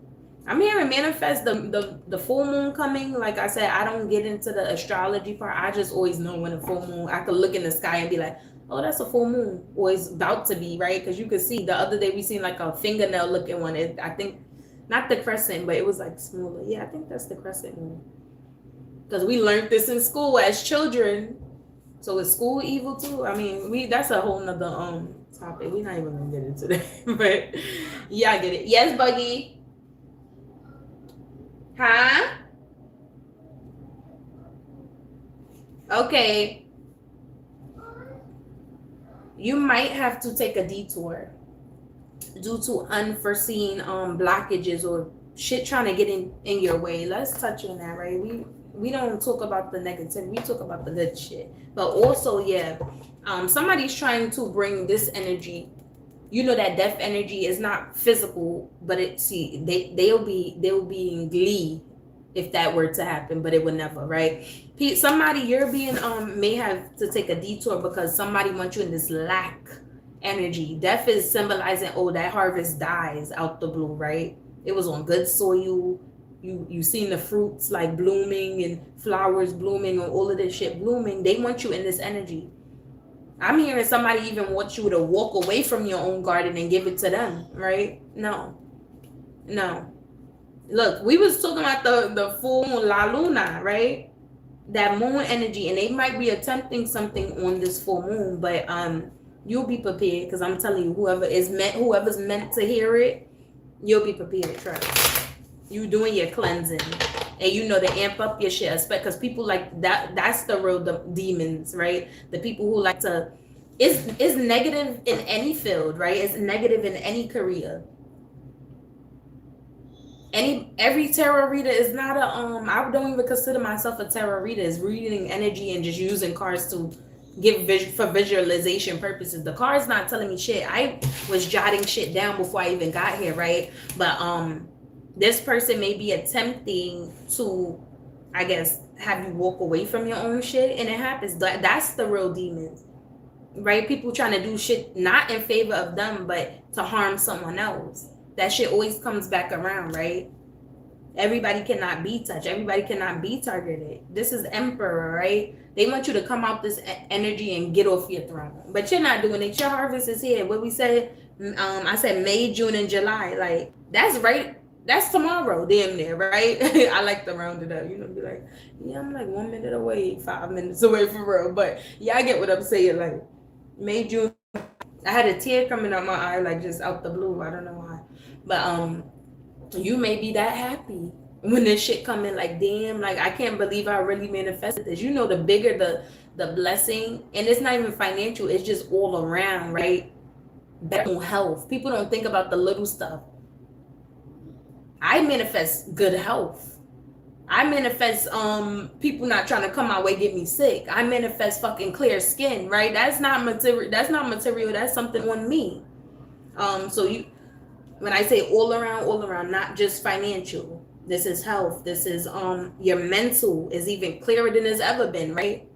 I'm here to manifest the full moon coming. Like I said, I don't get into the astrology part. I just always know when a full moon, I could look in the sky and be like, oh, that's a full moon, or it's about to be, right? Because you could see the other day we seen like a fingernail looking one. I think not the crescent, but it was like smaller. Yeah, I think that's the crescent moon. Because we learned this in school as children. So is school evil too? I mean, that's a whole nother topic. We're not even gonna get into that. But yeah, I get it. Yes, Buggy. Huh? Okay. You might have to take a detour due to unforeseen blockages or shit trying to get in your way. Let's touch on that, right? We don't talk about the negativity, we talk about the good shit. But also, yeah, somebody's trying to bring this energy. You know that death energy is not physical, but they'll be in glee if that were to happen, but it would never, right? Somebody you're being may have to take a detour because somebody wants you in this lack energy. Death is symbolizing, oh, that harvest dies out the blue, right? It was on good soil. You seen the fruits like blooming and flowers blooming and all of this shit blooming. They want you in this energy. I'm hearing somebody even wants you to walk away from your own garden and give it to them, right? No. Look, we was talking about the full moon, La Luna, right? That moon energy, and they might be attempting something on this full moon, but you'll be prepared because I'm telling you, whoever's meant to hear it, you'll be prepared. Trust. You doing your cleansing, and you know to amp up your shit, because people like that. That's the real demons, right? The people who like to is negative in any field, right? It's negative in any career. Every tarot reader is not I don't even consider myself a tarot reader. Is reading energy and just using cards to give for visualization purposes. The card's not telling me shit. I was jotting shit down before I even got here, right? But this person may be attempting to, I guess, have you walk away from your own shit, and it happens. That's the real demons, right? People trying to do shit not in favor of them, but to harm someone else. That shit always comes back around, right? Everybody cannot be touched. Everybody cannot be targeted. This is Emperor, right? They want you to come out this energy and get off your throne. But you're not doing it. Your harvest is here. What we said, I said May, June, and July. Like, that's right. That's tomorrow, damn near, right? I like to round it up. Be like, yeah, I'm like 1 minute away, 5 minutes away for real. But yeah, I get what I'm saying. Like, May, June. I had a tear coming out my eye, like just out the blue. I don't know why. But you may be that happy when this shit come in, like, damn, like, I can't believe I really manifested this. The bigger the blessing, and it's not even financial, it's just all around, right? Better health. People don't think about the little stuff. I manifest good health. I manifest people not trying to come my way, get me sick. I manifest fucking clear skin, right? That's not material. That's something on me. When I say all around, not just financial. This is health. This is your mental is even clearer than it's ever been, right?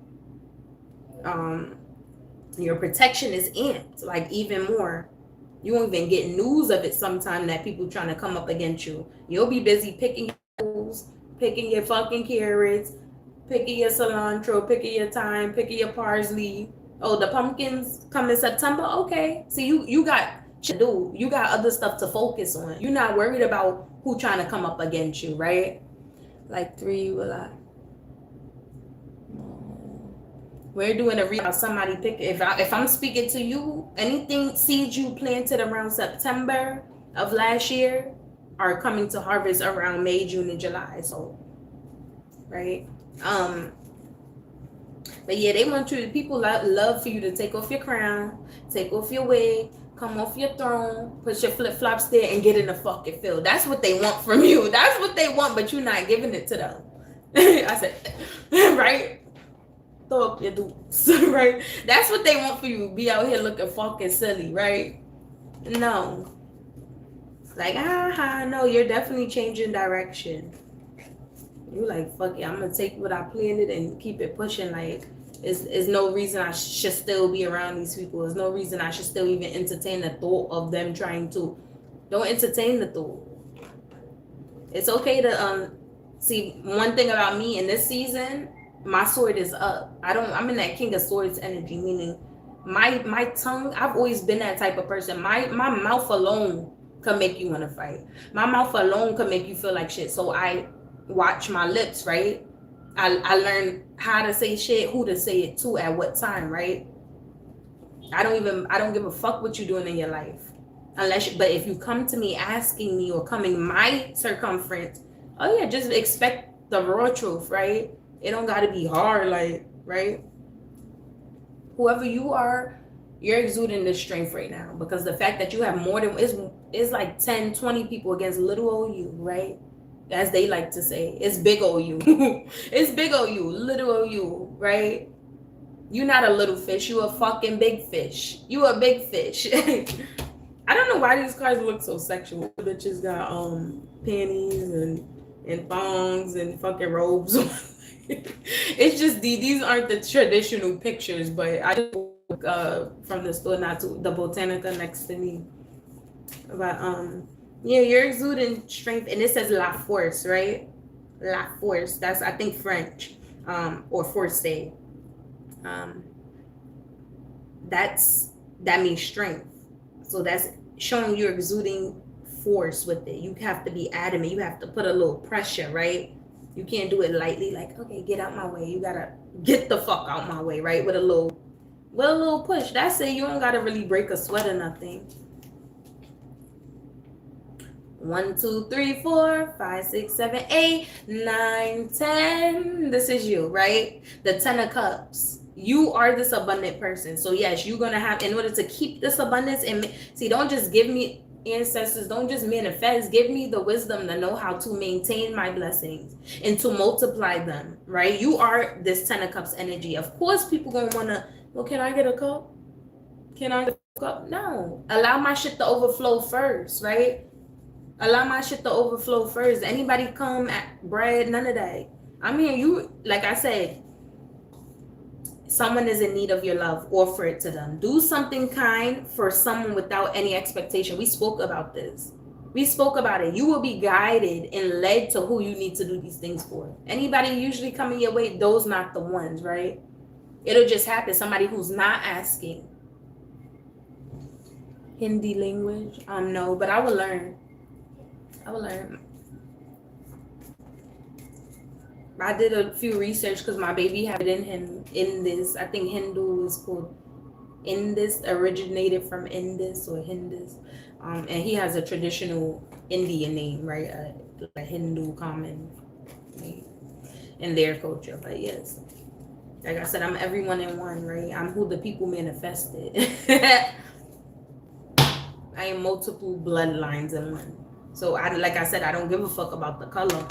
Your protection is amped, like, even more. You won't even get news of it sometime that people trying to come up against you. You'll be busy picking your apples, picking your fucking carrots, picking your cilantro, picking your thyme, picking your parsley. Oh, the pumpkins come in September? Okay. See, you got to do. You got other stuff to focus on. You're not worried about who trying to come up against you, right? Like 3, will I? We're doing a read about somebody pick. If I'm speaking to you, anything seeds you planted around September of last year are coming to harvest around May, June, and July. So, right? But yeah, they want you. People love for you to take off your crown, take off your wig, come off your throne, put your flip flops there, and get in the fucking field. That's what they want from you. That's what they want, but you're not giving it to them. I said, right? Throw up your dukes, right? That's what they want for you. Be out here looking fucking silly, right? No. Like, no, you're definitely changing direction. You like, fuck it, I'm gonna take what I planted and keep it pushing. Like, is no reason I should still be around these people. There's no reason I should still even entertain the thought of them trying to. Don't entertain the thought. It's okay to see, one thing about me in this season, my sword is up. I'm in that King of Swords energy, meaning my tongue, I've always been that type of person. My mouth alone can make you want to fight. My mouth alone can make you feel like shit. So I watch my lips, right? I learn how to say shit, who to say it to, at what time, right? I don't give a fuck what you're doing in your life. But if you come to me asking me or coming my circumference, oh yeah, just expect the raw truth, right? It don't gotta be hard, like, right? Whoever you are, you're exuding this strength right now, because the fact that you have more than is like 10, 20 people against little old you, right? As they like to say, it's big old you. It's big old you, little old you, right? You're not a little fish, you a fucking big fish. You a big fish. I don't know why these cards look so sexual. Bitches got panties and thongs and fucking robes on. It's just these aren't the traditional pictures, but I just from the store, not to the Botanica next to me. But yeah, you're exuding strength, and it says La Force, right? La Force. That's, I think, French, or force. That means strength. So that's showing you're exuding force with it. You have to be adamant. You have to put a little pressure, right? You can't do it lightly, like, okay, get out my way. You gotta get the fuck out my way, right? With a little push. That's it. You don't gotta really break a sweat or nothing. 1, 2, 3, 4, 5, 6, 7, 8, 9, 10. This is you, right? The 10 of Cups. You are this abundant person. So yes, you're gonna have, in order to keep this abundance, and see, don't just give me ancestors, don't just manifest, give me the wisdom to know how to maintain my blessings and to multiply them, right? You are this 10 of Cups energy. Of course, people gonna wanna, well, can I get a cup? Can I get a cup? No. Allow my shit to overflow first, right? Allow my shit to overflow first. Anybody come at bread, none of that. I mean, you, like I said, someone is in need of your love, offer it to them. Do something kind for someone without any expectation. We spoke about this. We spoke about it. You will be guided and led to who you need to do these things for. Anybody usually coming your way, those not the ones, right? It'll just happen. Somebody who's not asking. Hindi language? No, but I will learn. I will learn. I did a few research because my baby had it in him. Indus. I think Hindu is called Indus, originated from Indus or Hindus. And he has a traditional Indian name, right? A Hindu common name in their culture. But yes, like I said, I'm everyone in one, right? I'm who the people manifested. I am multiple bloodlines in one. So like I said, I don't give a fuck about the color.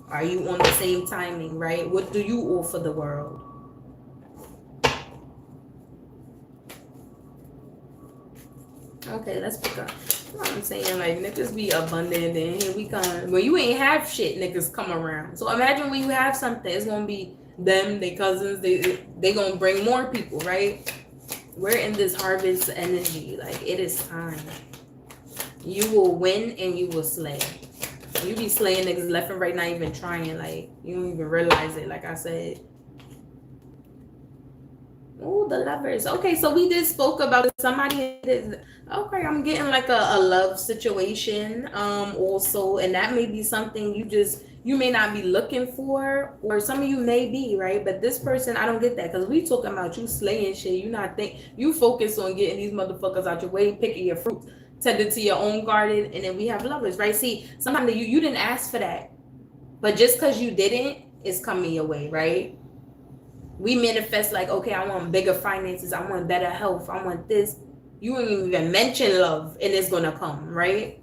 Are you on the same timing, right? What do you offer the world? Okay, let's pick up. You know what I'm saying? Like, niggas be abundant and here we come. When you ain't have shit, niggas come around. So imagine when you have something, it's gonna be them, they cousins, they gonna bring more people, right? We're in this harvest energy. Like, it is time. You will win and you will slay. You be slaying niggas left and right, not even trying. Like, you don't even realize it. Like I said. Oh, the lovers. Okay, so we just spoke about somebody. Okay, I'm getting like a love situation. Also, and that may be something you may not be looking for, or some of you may be, right? But this person, I don't get that, because we talking about you slaying shit. You focus on getting these motherfuckers out your way, picking your fruit, tending to your own garden, and then we have lovers, right? See, sometimes you didn't ask for that, but just because you didn't, it's coming your way, right? We manifest like, okay, I want bigger finances, I want better health, I want this. You wouldn't even mention love, and it's gonna come, right?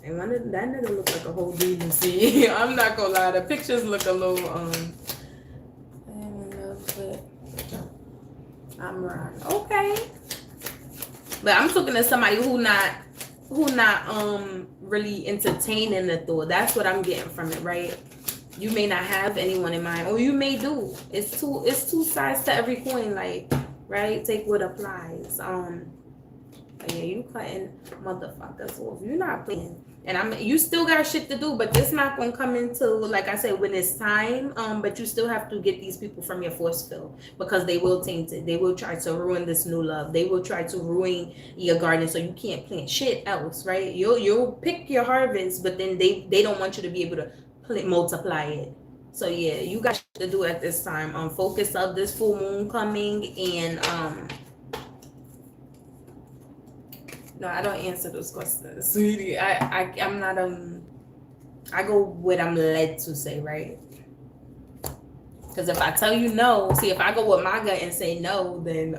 And that nigga look like a whole dude. See, I'm not gonna lie, the pictures look a little I don't know, but I'm right. Okay, but I'm talking to somebody who not really entertaining the thought. That's what I'm getting from it, right? You may not have anyone in mind, or you may do. It's two sides to every coin, like, right? Take what applies. Yeah, you cutting motherfuckers off. You're not playing. And you still got shit to do, but this not gonna come until, like I said, when it's time. But you still have to get these people from your force field, because they will taint it. They will try to ruin this new love. They will try to ruin your garden, so you can't plant shit else, right? You'll pick your harvest, but then they don't want you to be able to multiply it. So yeah, you got shit to do at this time. Focus of this full moon coming, and no, I don't answer those questions, sweetie. I'm not I go what I'm led to say, right? Because if I tell you no, see, if I go with my gut and say no, then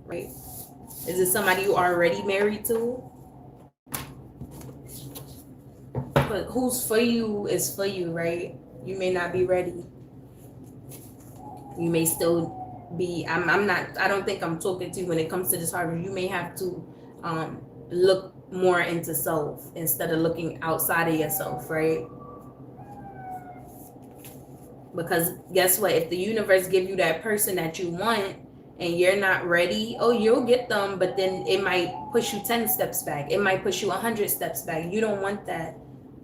right? Is it somebody you already married to? But who's for you is for you, right? You may not be ready. You may still be, I don't think I'm talking to you when it comes to this harvest. You may have to look more into self instead of looking outside of yourself, right? Because guess what? If the universe give you that person that you want and you're not ready, oh, you'll get them, but then it might push you 10 steps back. It might push you 100 steps back. You don't want that.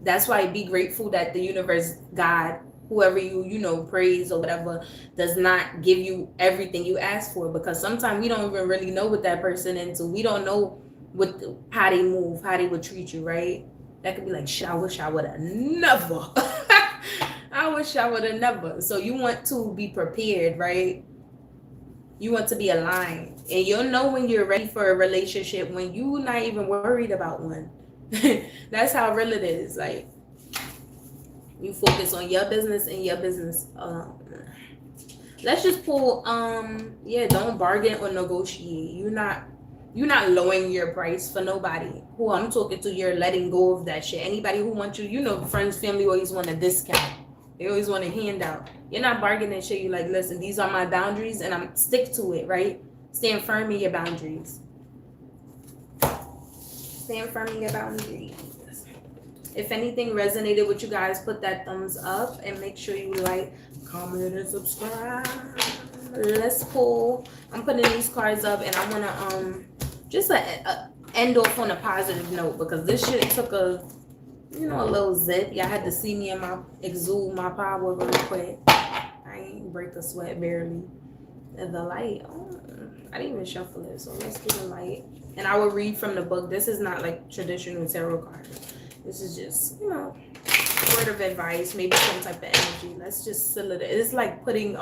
That's why be grateful that the universe, God, whoever you praise or whatever, does not give you everything you ask for, because sometimes we don't even really know what that person into. We don't know how they move, how they would treat you, right? That could be like, shit, I wish I would have never. I wish I would have never. So you want to be prepared, right? You want to be aligned, and you'll know when you're ready for a relationship when you're not even worried about one. That's how real it is. Like, you focus on your business and your business. Let's just pull don't bargain or negotiate. You're not lowering your price for nobody. Who I'm talking to, you're letting go of that shit. Anybody who wants you, friends, family always want a discount. They always want a handout. You're not bargaining shit. You're like, listen, these are my boundaries, and I'm stick to it, right? Stand firm in your boundaries. Stand firm in your boundaries. If anything resonated with you guys, put that thumbs up and make sure you like, comment, and subscribe. Let's pull. I'm putting these cards up, and I wanna just end off on a positive note, because this shit took a little zip. Y'all had to see me in my exude my power real quick. I ain't break a sweat barely. And the light, I didn't even shuffle it, so let's do the light. And I will read from the book. This is not like traditional tarot cards. This is just, word of advice, maybe some type of energy. Let's just seal it. It's like putting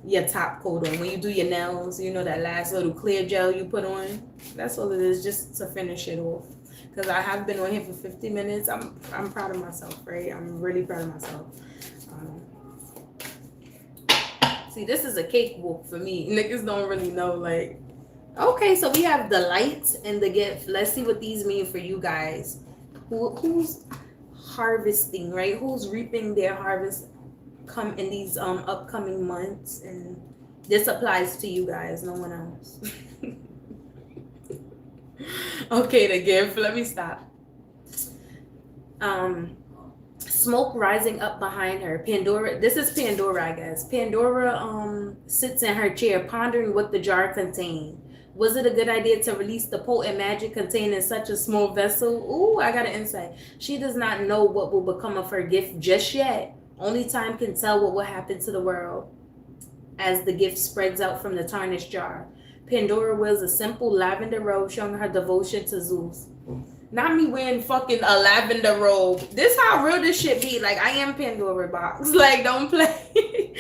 your top coat on. When you do your nails, that last little clear gel you put on. That's all it is, just to finish it off. Because I have been on here for 50 minutes. I'm proud of myself, right? I'm really proud of myself. See, this is a cakewalk for me. Niggas don't really know, like, okay, so we have the light and the gift. Let's see what these mean for you guys. Who's harvesting, right? Who's reaping their harvest come in these upcoming months? And this applies to you guys, no one else. Okay, the gift. Let me stop. Smoke rising up behind her. Pandora, this is Pandora, I guess. Pandora sits in her chair pondering what the jar contained. Was it a good idea to release the potent magic contained in such a small vessel? Ooh, I got an insight. She does not know what will become of her gift just yet. Only time can tell what will happen to the world as the gift spreads out from the tarnished jar. Pandora wears a simple lavender robe showing her devotion to Zeus. Not me wearing fucking a lavender robe. This how real this shit be. Like, I am Pandora box. Like, don't play.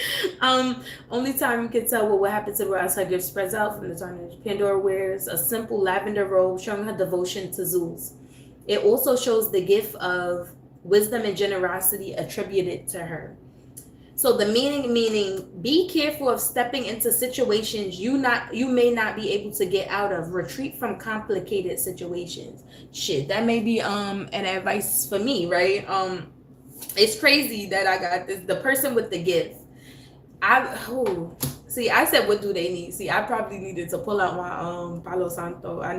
Only time you can tell what will happen to her as her gift spreads out from the tarnish. Pandora wears a simple lavender robe showing her devotion to Zeus. It also shows the gift of wisdom and generosity attributed to her. So the meaning, be careful of stepping into situations you may not be able to get out of. Retreat from complicated situations. Shit, that may be an advice for me, right? It's crazy that I got this. The person with the gift. I said, what do they need? See, I probably needed to pull out my Palo Santo. I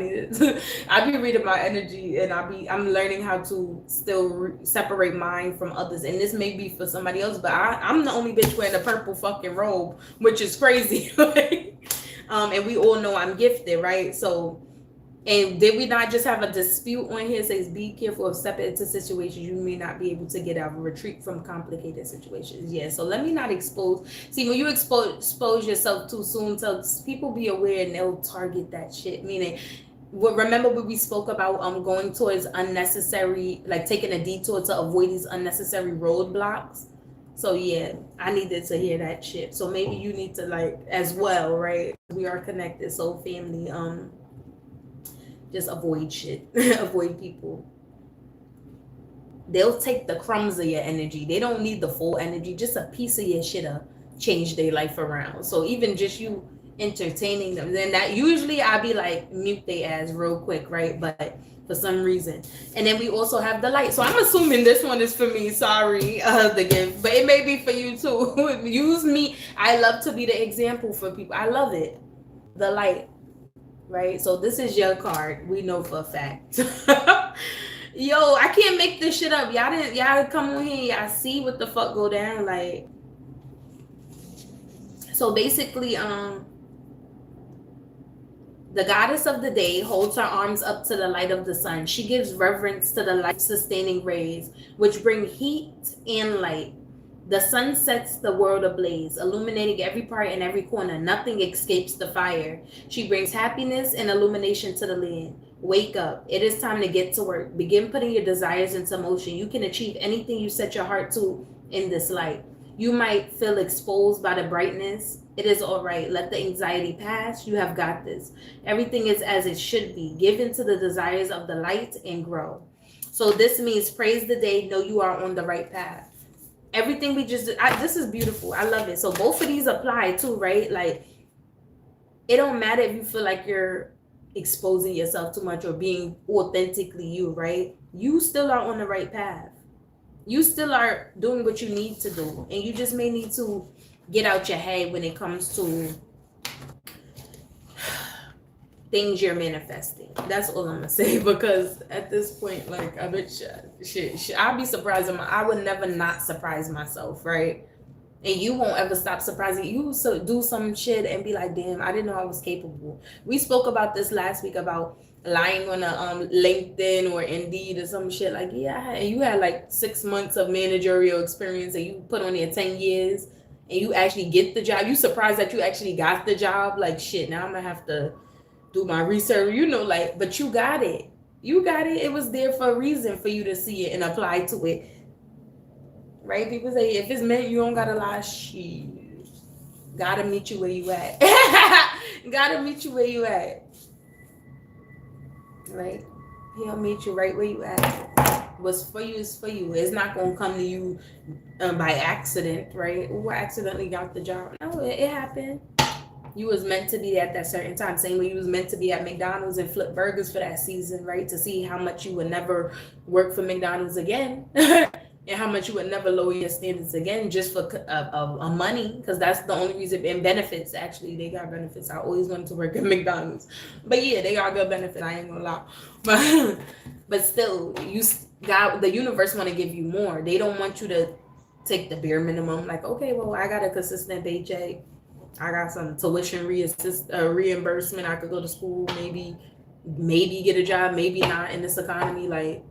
be reading my energy, and I'm learning how to still separate mine from others. And this may be for somebody else, but I'm the only bitch wearing a purple fucking robe, which is crazy. And we all know I'm gifted, right? So, and did we not just have a dispute on here? It says, be careful of stepping into situations you may not be able to get out of. Retreat from complicated situations. Yeah, so let me not expose. See, when you expose yourself too soon, so people be aware and they'll target that shit. Meaning, remember when we spoke about going towards unnecessary, like taking a detour to avoid these unnecessary roadblocks? So yeah, I needed to hear that shit. So maybe you need to, like, as well, right? We are connected, so family, just avoid shit. Avoid people. They'll take the crumbs of your energy. They don't need the full energy. Just a piece of your shit'll change their life around. So even just you entertaining them, then that usually I be like, mute their ass real quick, right? But for some reason. And then we also have the light. So I'm assuming this one is for me. Sorry, the gift. But it may be for you too. Use me. I love to be the example for people. I love it. The light. Right, so this is your card. We know for a fact. Yo, I can't make this shit up. Y'all come on here. Y'all see what the fuck go down. Like, so basically, the goddess of the day holds her arms up to the light of the sun. She gives reverence to the life-sustaining rays, which bring heat and light. The sun sets the world ablaze, illuminating every part and every corner. Nothing escapes the fire. She brings happiness and illumination to the land. Wake up. It is time to get to work. Begin putting your desires into motion. You can achieve anything you set your heart to in this light. You might feel exposed by the brightness. It is all right. Let the anxiety pass. You have got this. Everything is as it should be. Give in to the desires of the light and grow. So this means praise the day. Know you are on the right path. Everything we just did, this is beautiful. I love it. So both of these apply too, right? Like, it don't matter if you feel like you're exposing yourself too much or being authentically you, right? You still are on the right path. You still are doing what you need to do. And you just may need to get out your head when it comes to things you're manifesting. That's all I'm gonna say, because at this point, like, I bet shit, I'd be surprised. I would never not surprise myself, right? And you won't ever stop surprising you. So do some shit and be like, damn, I didn't know I was capable. We spoke about this last week about lying on a LinkedIn or Indeed or some shit. Like, yeah, and you had like 6 months of managerial experience and you put on there 10 years and you actually get the job. You surprised that you actually got the job. Like, shit, now I'm gonna have to do my research, like, but you got it. You got it. It was there for a reason for you to see it and apply to it. Right? People say if it's meant, you don't gotta lie. Shit. Gotta meet you where you at. Gotta meet you where you at. Right? He'll meet you right where you at. What's for you is for you. It's not gonna come to you by accident, right? Or accidentally got the job. No, it happened. You was meant to be at that certain time. Same way you was meant to be at McDonald's and flip burgers for that season, right? To see how much you would never work for McDonald's again. And how much you would never lower your standards again just for money, because that's the only reason. And benefits, actually, they got benefits. I always wanted to work at McDonald's, but yeah, they got good benefits. I ain't gonna lie, but still, the universe want to give you more. They don't want you to take the bare minimum. Like, okay, well, I got a consistent paycheck. I got some tuition reimbursement. I could go to school, maybe get a job, maybe not in this economy. Like,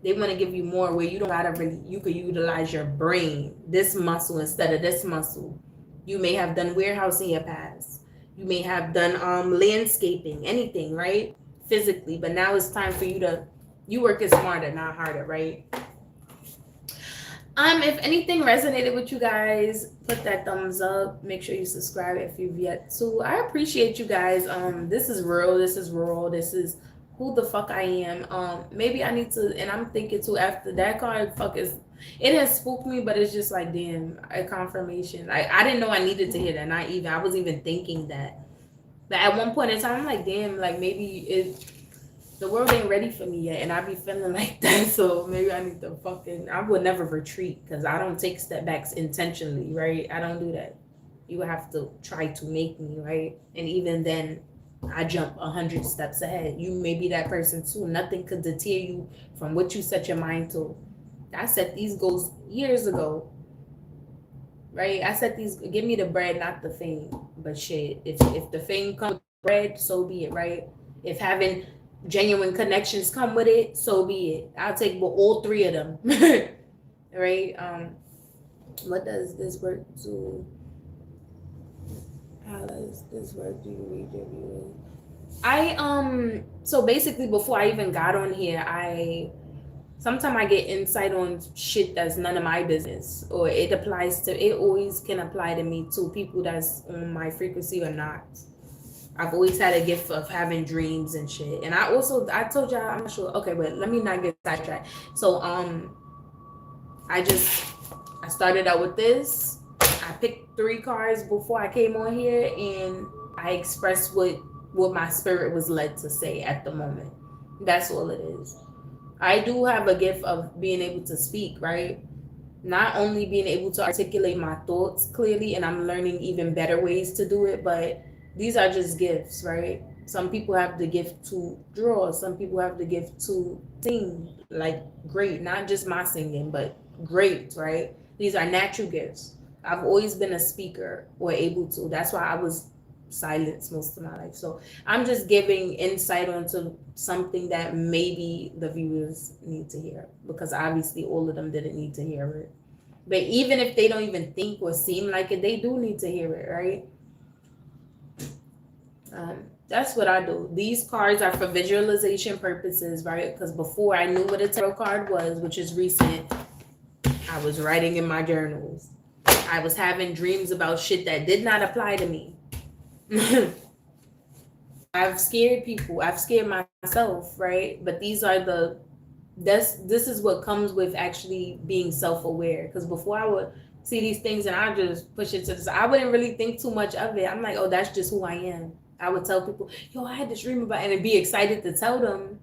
they want to give you more where you don't gotta you could utilize your brain, this muscle instead of this muscle. You may have done warehouse in your past. You may have done landscaping, anything, right? Physically, but now it's time for you working smarter, not harder, right? If anything resonated with you guys, put that thumbs up. Make sure you subscribe if you've yet to. I appreciate you guys. This is real. This is raw. This is who the fuck I am. Maybe I need to, and I'm thinking too, after that card, it has spooked me, but it's just like, damn, a confirmation. I didn't know I needed to hear that. I wasn't even thinking that. But at one point in time, I'm like, damn, like maybe the world ain't ready for me yet, and I be feeling like that. So maybe I need to I would never retreat, because I don't take step backs intentionally, right? I don't do that. You would have to try to make me, right? And even then, I jump 100 steps ahead. You may be that person too. Nothing could deter you from what you set your mind to. I set these goals years ago, right? I set these, give me the bread, not the fame. But shit, if the fame comes with bread, so be it, right? If having genuine connections come with it, so be it. I'll take all three of them. Right? What does this work do? How does this work? Do you read your viewers? So basically, before I even got on here, sometimes I get insight on shit that's none of my business, or it always can apply to me too, people that's on my frequency or not. I've always had a gift of having dreams and shit. And I told y'all, I'm not sure. Okay, but let me not get sidetracked. So, I started out with this. I picked 3 cards before I came on here, and I expressed what my spirit was led to say at the moment. That's all it is. I do have a gift of being able to speak, right? Not only being able to articulate my thoughts clearly, and I'm learning even better ways to do it, but these are just gifts, right? Some people have the gift to draw. Some people have the gift to sing, like great, not just my singing, but great, right? These are natural gifts. I've always been a speaker or able to. That's why I was silenced most of my life. So I'm just giving insight onto something that maybe the viewers need to hear, because obviously all of them didn't need to hear it. But even if they don't even think or seem like it, they do need to hear it, right? That's what I do. These cards are for visualization purposes, right? Because before I knew what a tarot card was, which is recent, I was writing in my journals. I was having dreams about shit that did not apply to me. I've scared people. I've scared myself, right? But these are this is what comes with actually being self-aware. Because before I would see these things and I just push it to the side, I wouldn't really think too much of it. I'm like, oh, that's just who I am. I would tell people, yo, I had this dream about, and be excited to tell them.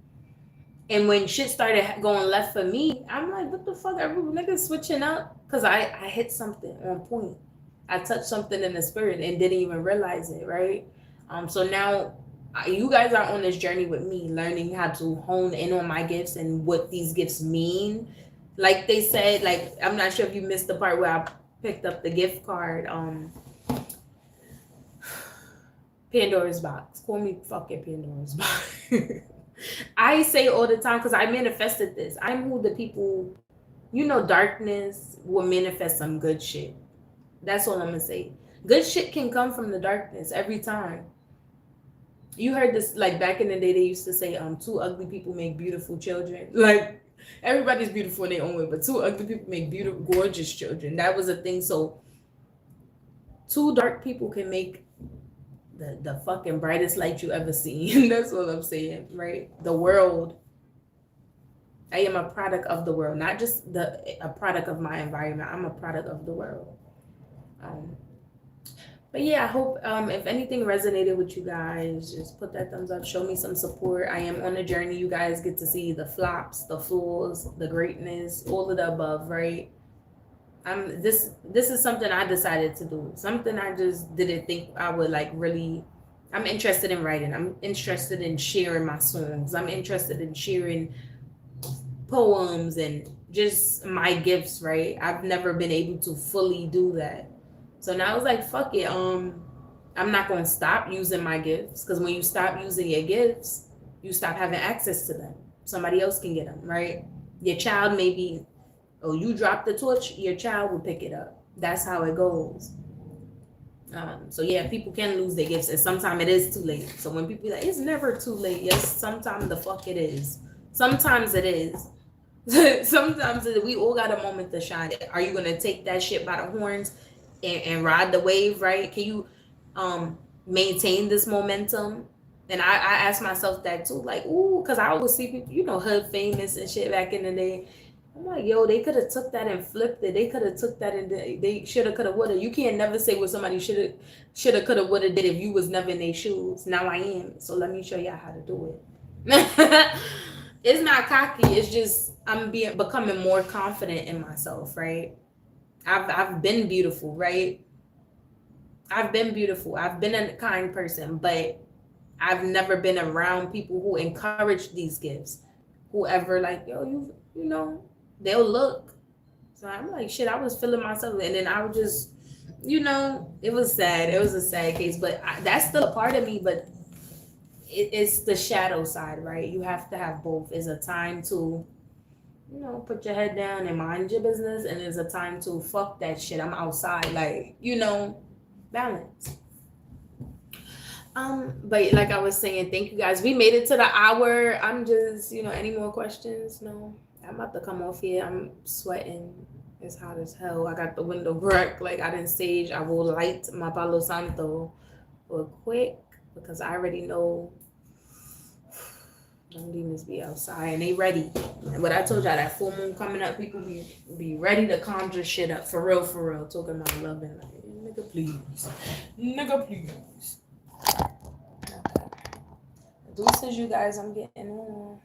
And when shit started going left for me, I'm like, what the fuck? Every niggas switching up? Because I hit something on point. I touched something in the spirit and didn't even realize it, right? So now you guys are on this journey with me, learning how to hone in on my gifts and what these gifts mean. Like they said, like I'm not sure if you missed the part where I picked up the gift card. Pandora's box. Call me fucking Pandora's box. I say all the time because I manifested this. I'm who the people, darkness will manifest some good shit. That's all I'm gonna say. Good shit can come from the darkness every time. You heard this like back in the day. They used to say, two ugly people make beautiful children. Like everybody's beautiful in their own way, but two ugly people make beautiful, gorgeous children. That was a thing. So two dark people can make the fucking brightest light you ever seen. That's what I'm saying, right? The world. I am a product of the world, not just a product of my environment. I'm a product of the world. But yeah, I hope if anything resonated with you guys, just put that thumbs up, show me some support. I am on a journey. You guys get to see the flops, the flaws, the greatness, all of the above, right? This is something I decided to do. Something I just didn't think I would like really. I'm interested in writing. I'm interested in sharing my songs. I'm interested in sharing poems and just my gifts, right? I've never been able to fully do that. So now I was like, fuck it. I'm not gonna stop using my gifts, because when you stop using your gifts, you stop having access to them. Somebody else can get them, right? Your child maybe, you drop the torch, your child will pick it up. That's how it goes. So yeah, people can lose their gifts, and sometimes it is too late. So when people be like, it's never too late. Yes, sometimes the fuck it is. Sometimes it is. Sometimes we all got a moment to shine. Are you gonna take that shit by the horns and ride the wave, right? Can you maintain this momentum? And I ask myself that too, like, ooh, because I always see people, Hood Famous and shit back in the day. I'm like, yo, they could have took that and flipped it. They could have took that and they shoulda, coulda, woulda. You can't never say what somebody shoulda, coulda, woulda did if you was never in their shoes. Now I am. So let me show y'all how to do it. It's not cocky. It's just I'm becoming more confident in myself, right? I've been beautiful, right? I've been beautiful. I've been a kind person, but I've never been around people who encourage these gifts. Whoever like, yo, they'll look. So I'm like, shit, I was feeling myself. And then I would just, it was sad. It was a sad case, but that's still a part of me, but it's the shadow side, right? You have to have both. It's a time to, put your head down and mind your business. And there's a time to fuck that shit. I'm outside, like, balance. But like I was saying, thank you guys. We made it to the hour. I'm just, any more questions? No. I'm about to come off here. I'm sweating. It's hot as hell. I got the window cracked. Like I didn't stage. I will light my Palo Santo real quick because I already know them demons be outside and they ready. And what I told y'all, that full moon coming up, people be ready to conjure shit up for real. Talking about loving, like, nigga please. Deuces, you guys. I'm getting on.